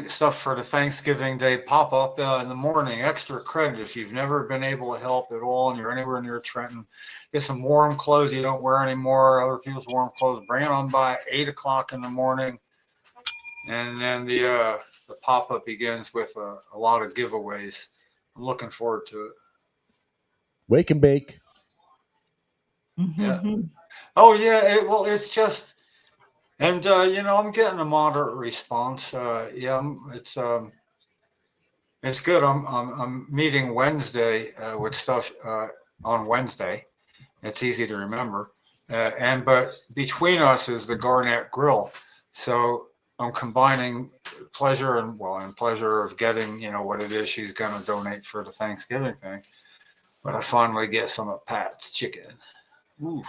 stuff for the Thanksgiving Day pop up in the morning. Extra credit if you've never been able to help at all and you're anywhere near Trenton. Get some warm clothes you don't wear anymore. Other people's warm clothes. Bring it on by 8:00 in the morning, and then the pop up begins with a lot of giveaways. I'm looking forward to it. Wake and bake. Yeah. Oh yeah. Well, it's just. And I'm getting a moderate response. It's good. I'm meeting Wednesday with stuff on Wednesday. It's easy to remember. But between us is the Garnett Grill, so I'm combining pleasure and pleasure of getting what it is she's going to donate for the Thanksgiving thing. But I finally get some of Pat's chicken. Oof.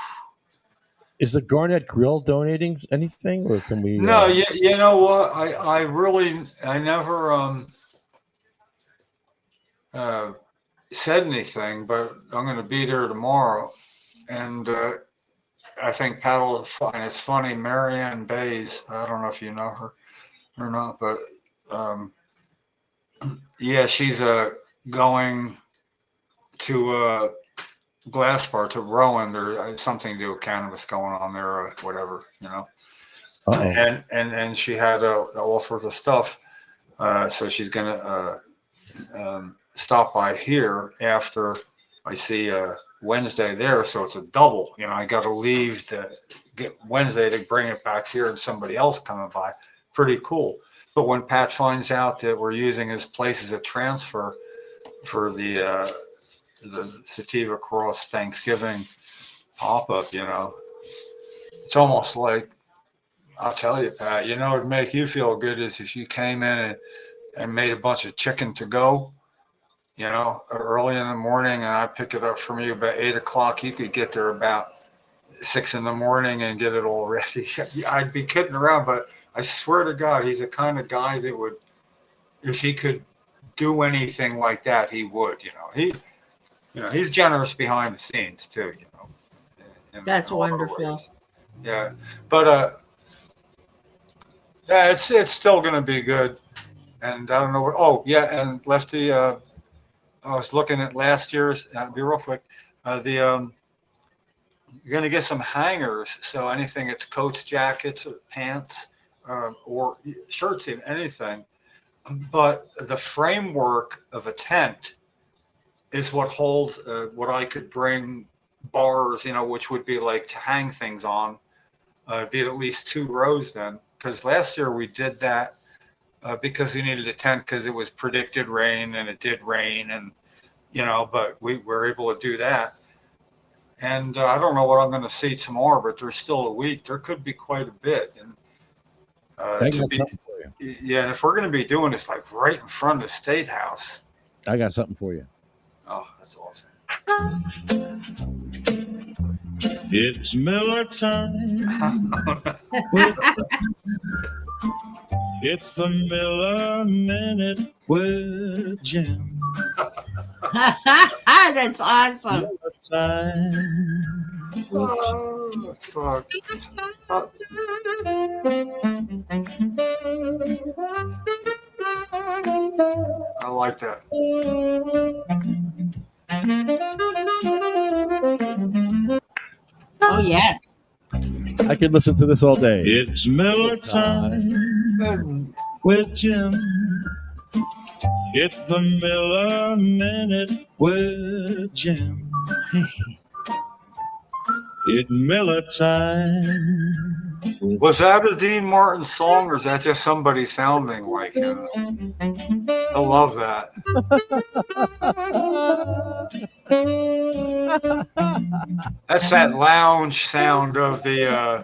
Is the Garnett Grill donating anything, or can we? No, you know what? I never said anything, but I'm going to be there tomorrow, and I think Pat will find it's funny. Marianne Bays, I don't know if you know her or not, but yeah, she's going to Glass Bar to Rowan. There's something to do with cannabis going on there, or whatever, And she had all sorts of stuff, so she's gonna stop by here after I see Wednesday there. So it's a double. I got to leave to get Wednesday to bring it back here, and somebody else coming by. Pretty cool. But when Pat finds out that we're using his place as a transfer for the Sativa Cross Thanksgiving pop-up, it's almost like, I'll tell you, Pat, it'd make you feel good is if you came in and made a bunch of chicken to go, early in the morning, and I pick it up from you about 8:00. You could get there about 6 in the morning and get it all ready. I'd be kidding around, but I swear to God, he's the kind of guy that would, if he could do anything like that, he would, he's generous behind the scenes too, That's wonderful. Yeah, but yeah, it's still going to be good. And I don't know. Oh yeah, and Lefty, I was looking at last year's. Be real quick. You're going to get some hangers. So anything, it's coats, jackets, or pants, or shirts, even anything. But the framework of a tent is what holds what I could bring bars, which would be like to hang things on. Be at least 2 rows then, because last year we did that because we needed a tent because it was predicted rain, and it did rain, and but we were able to do that. And I don't know what I'm going to see tomorrow, but there's still a week. There could be quite a bit. And I got something for you. Yeah, and if we're going to be doing this like right in front of the State House, I got something for you. Oh, that's awesome. It's Miller time. It's the Miller Minute with Jim. That's awesome. Miller time. Oh, fuck. I like that. Oh yes. I could listen to this all day. It's Miller time with Jim. It's the Miller Minute with Jim. It's Miller time. Was that a Dean Martin song, or is that just somebody sounding like him? I love that. That's that lounge sound of the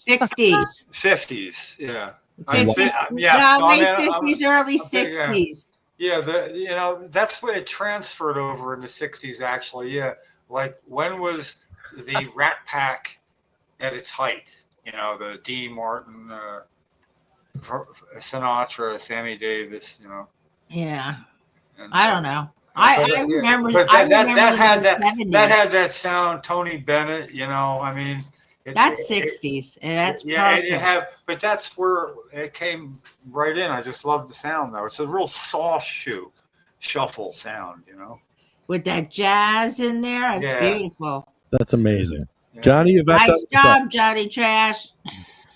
60s. 50s. Yeah. I 50s, think, yeah, late I'm- 50s, early I'm big, 60s. Yeah, that's where it transferred over in the '60s. Actually, yeah. Like when was the Rat Pack at its height? The Dean Martin, Sinatra, Sammy Davis. Yeah. And, I don't know. but, I yeah, remember. but I that remember had the that 70s. that had that sound. Tony Bennett. I mean, That's 60s, and that's yeah, and perfect. but that's where it came right in. I just love the sound though. It's a real soft shuffle sound. With that jazz in there, it's Yeah. beautiful. That's amazing. Yeah. Johnny, you've outdone Nice yourself. job, Johnny Trash.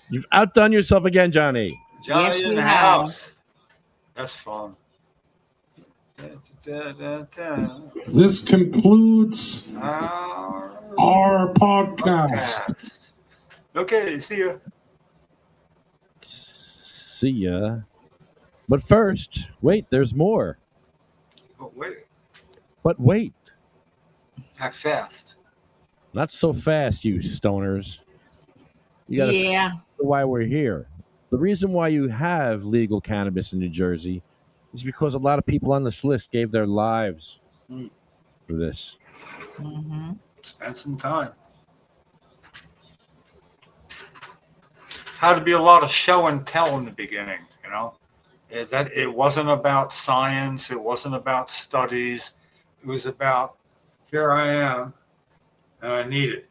You've outdone yourself again, Johnny. Johnny Yes, in we the have. house. That's fun. This concludes Our our podcast. podcast. Okay, see ya. See ya. But first, wait, there's more. Oh, wait, But wait, act fast. not so fast, you stoners. You gotta Yeah. figure why we're here. The reason why you have legal cannabis in New Jersey is because a lot of people on this list gave their lives Mm. for this. hmm Spend some time. Had to be a lot of show and tell in the beginning, That it wasn't about science, it wasn't about studies, it was about here I am and I need it,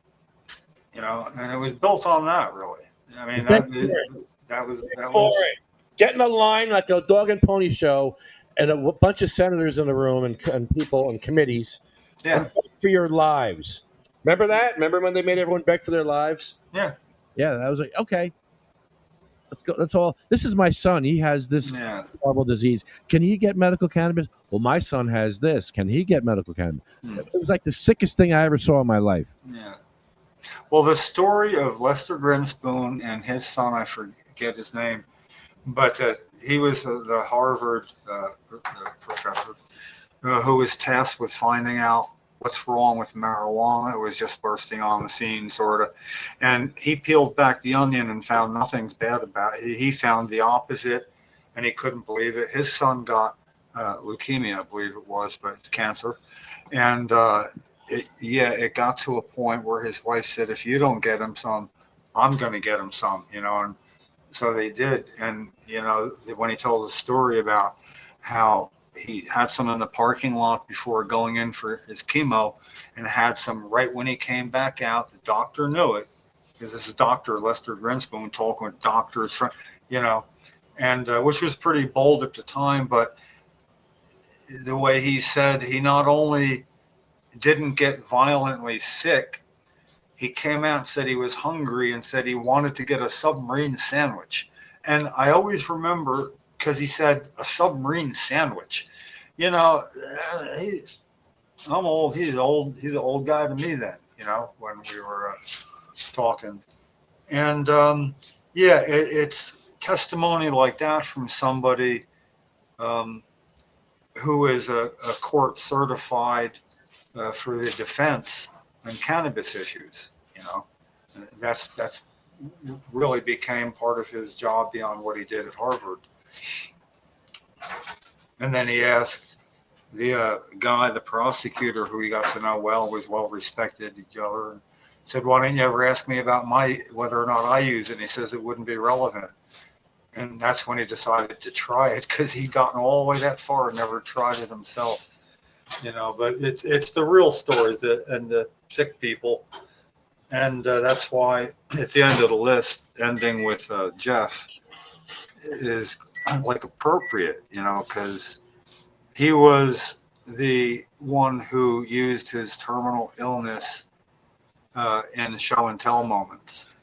and it was built on that really. I mean that was Get in a line like a dog and pony show, and a bunch of senators in the room and people and committees yeah, and beg for your lives. Remember that? Remember when they made everyone beg for their lives? yeah, Yeah, that was like, okay, let's go. That's all. This is my son. He has this yeah. horrible disease. Can he get medical cannabis? Well, my son has this. Can he get medical cannabis? Hmm. It was like the sickest thing I ever saw in my life. Yeah. Well, the story of Lester Grinspoon and his son, I forget his name, but he was the Harvard professor who was tasked with finding out what's wrong with marijuana. It was just bursting on the scene, sort of. And he peeled back the onion and found nothing's bad about it. He found the opposite, and he couldn't believe it. His son got leukemia, I believe it was, but it's cancer. And it got to a point where his wife said, if you don't get him some, I'm going to get him some, and so they did. And, when he told the story about how he had some in the parking lot before going in for his chemo and had some right when he came back out, the doctor knew it because this is Dr. Lester Grinspoon talking with doctors, and which was pretty bold at the time. But the way he said, he not only didn't get violently sick, he came out and said he was hungry and said he wanted to get a submarine sandwich. And I always remember because he said a submarine sandwich. I'm old. He's old. He's an old guy to me then, when we were talking. And it's testimony like that from somebody who is a court certified for the defense on cannabis issues. That's really became part of his job beyond what he did at Harvard. And then he asked the guy, the prosecutor, who he got to know well, was well respected each other, and said, "Why didn't you ever ask me about whether or not I use it?" And he says it wouldn't be relevant. And that's when he decided to try it because he'd gotten all the way that far and never tried it himself. But it's the real stories and the sick people. And that's why at the end of the list, ending with Jeff, is like appropriate, because he was the one who used his terminal illness in show and tell moments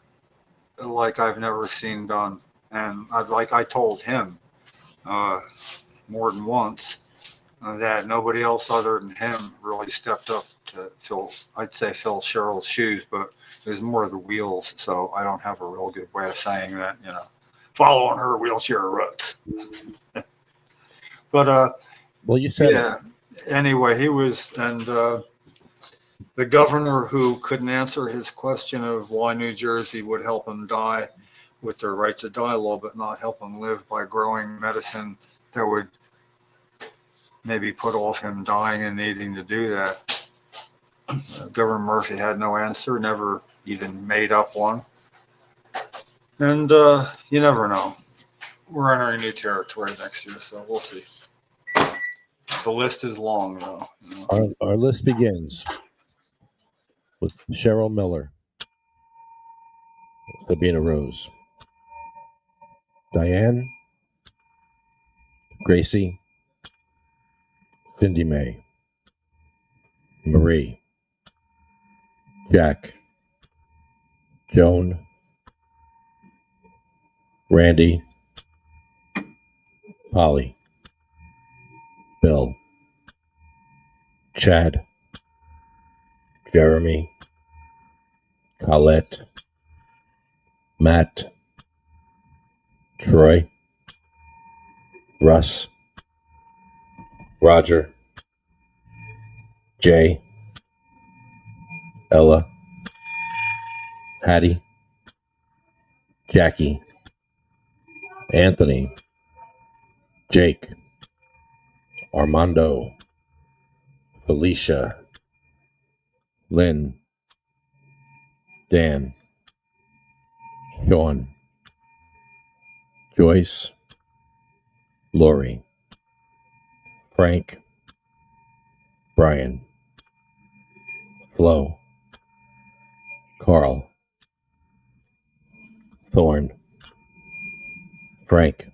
like I've never seen done. And I told him more than once that nobody else other than him really stepped up to fill Cheryl's shoes, but there's more of the wheels. So I don't have a real good way of saying that, following her wheelchair roots. But Well, you said yeah. Anyway, he was, and the governor who couldn't answer his question of why New Jersey would help him die with their right to die law, but not help him live by growing medicine that would maybe put off him dying and needing to do that. Governor Murphy had no answer, never even made up one. And you never know. We're entering new territory next year, so we'll see. The list is long, though. You know? Our list begins with Cheryl Miller, Sabina Rose, Diane, Gracie, Cindy May, Marie, Jack, Joan, Randy, Polly, Bill, Chad, Jeremy, Colette, Matt, Troy, Russ, Roger, Jay, Ella, Hattie, Jackie, Anthony, Jake, Armando, Felicia, Lynn, Dan, Sean, Joyce, Lori, Frank, Brian, Flo, Carl, Thorne, Frank,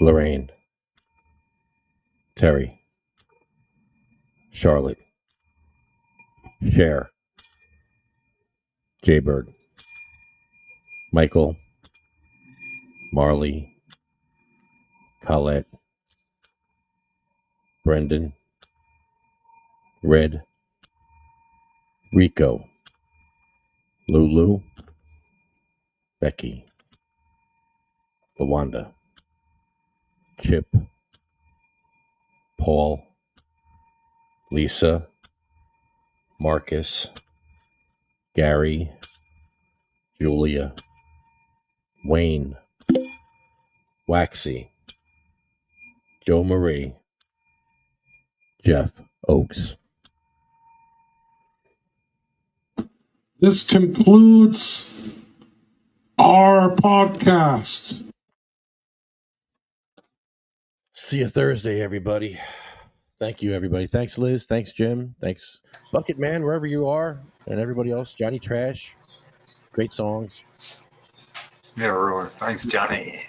Lorraine, Terry, Charlotte, Cher, Jaybird, Michael, Marley, Colette, Brendan, Red, Rico, Lulu, Becky, Lawanda, Chip, Paul, Lisa, Marcus, Gary, Julia, Wayne, Waxy, Joe Marie, Jeff Oakes. This concludes our podcast. See you Thursday, everybody. Thank you, everybody. Thanks, Liz. Thanks, Jim. Thanks, Bucket Man, wherever you are, and everybody else. Johnny Trash. Great songs. Yeah, really. Thanks, Johnny.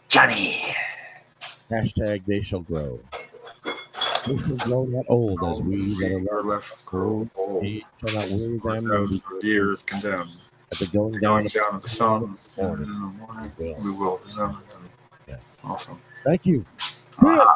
Johnny. Hashtag they shall grow. They shall grow not old as we that are left. Old age shall not weary them, nor be Years condemned. at the going Going down down of the sun. of the morning. We will. Yeah. Awesome. Thank you.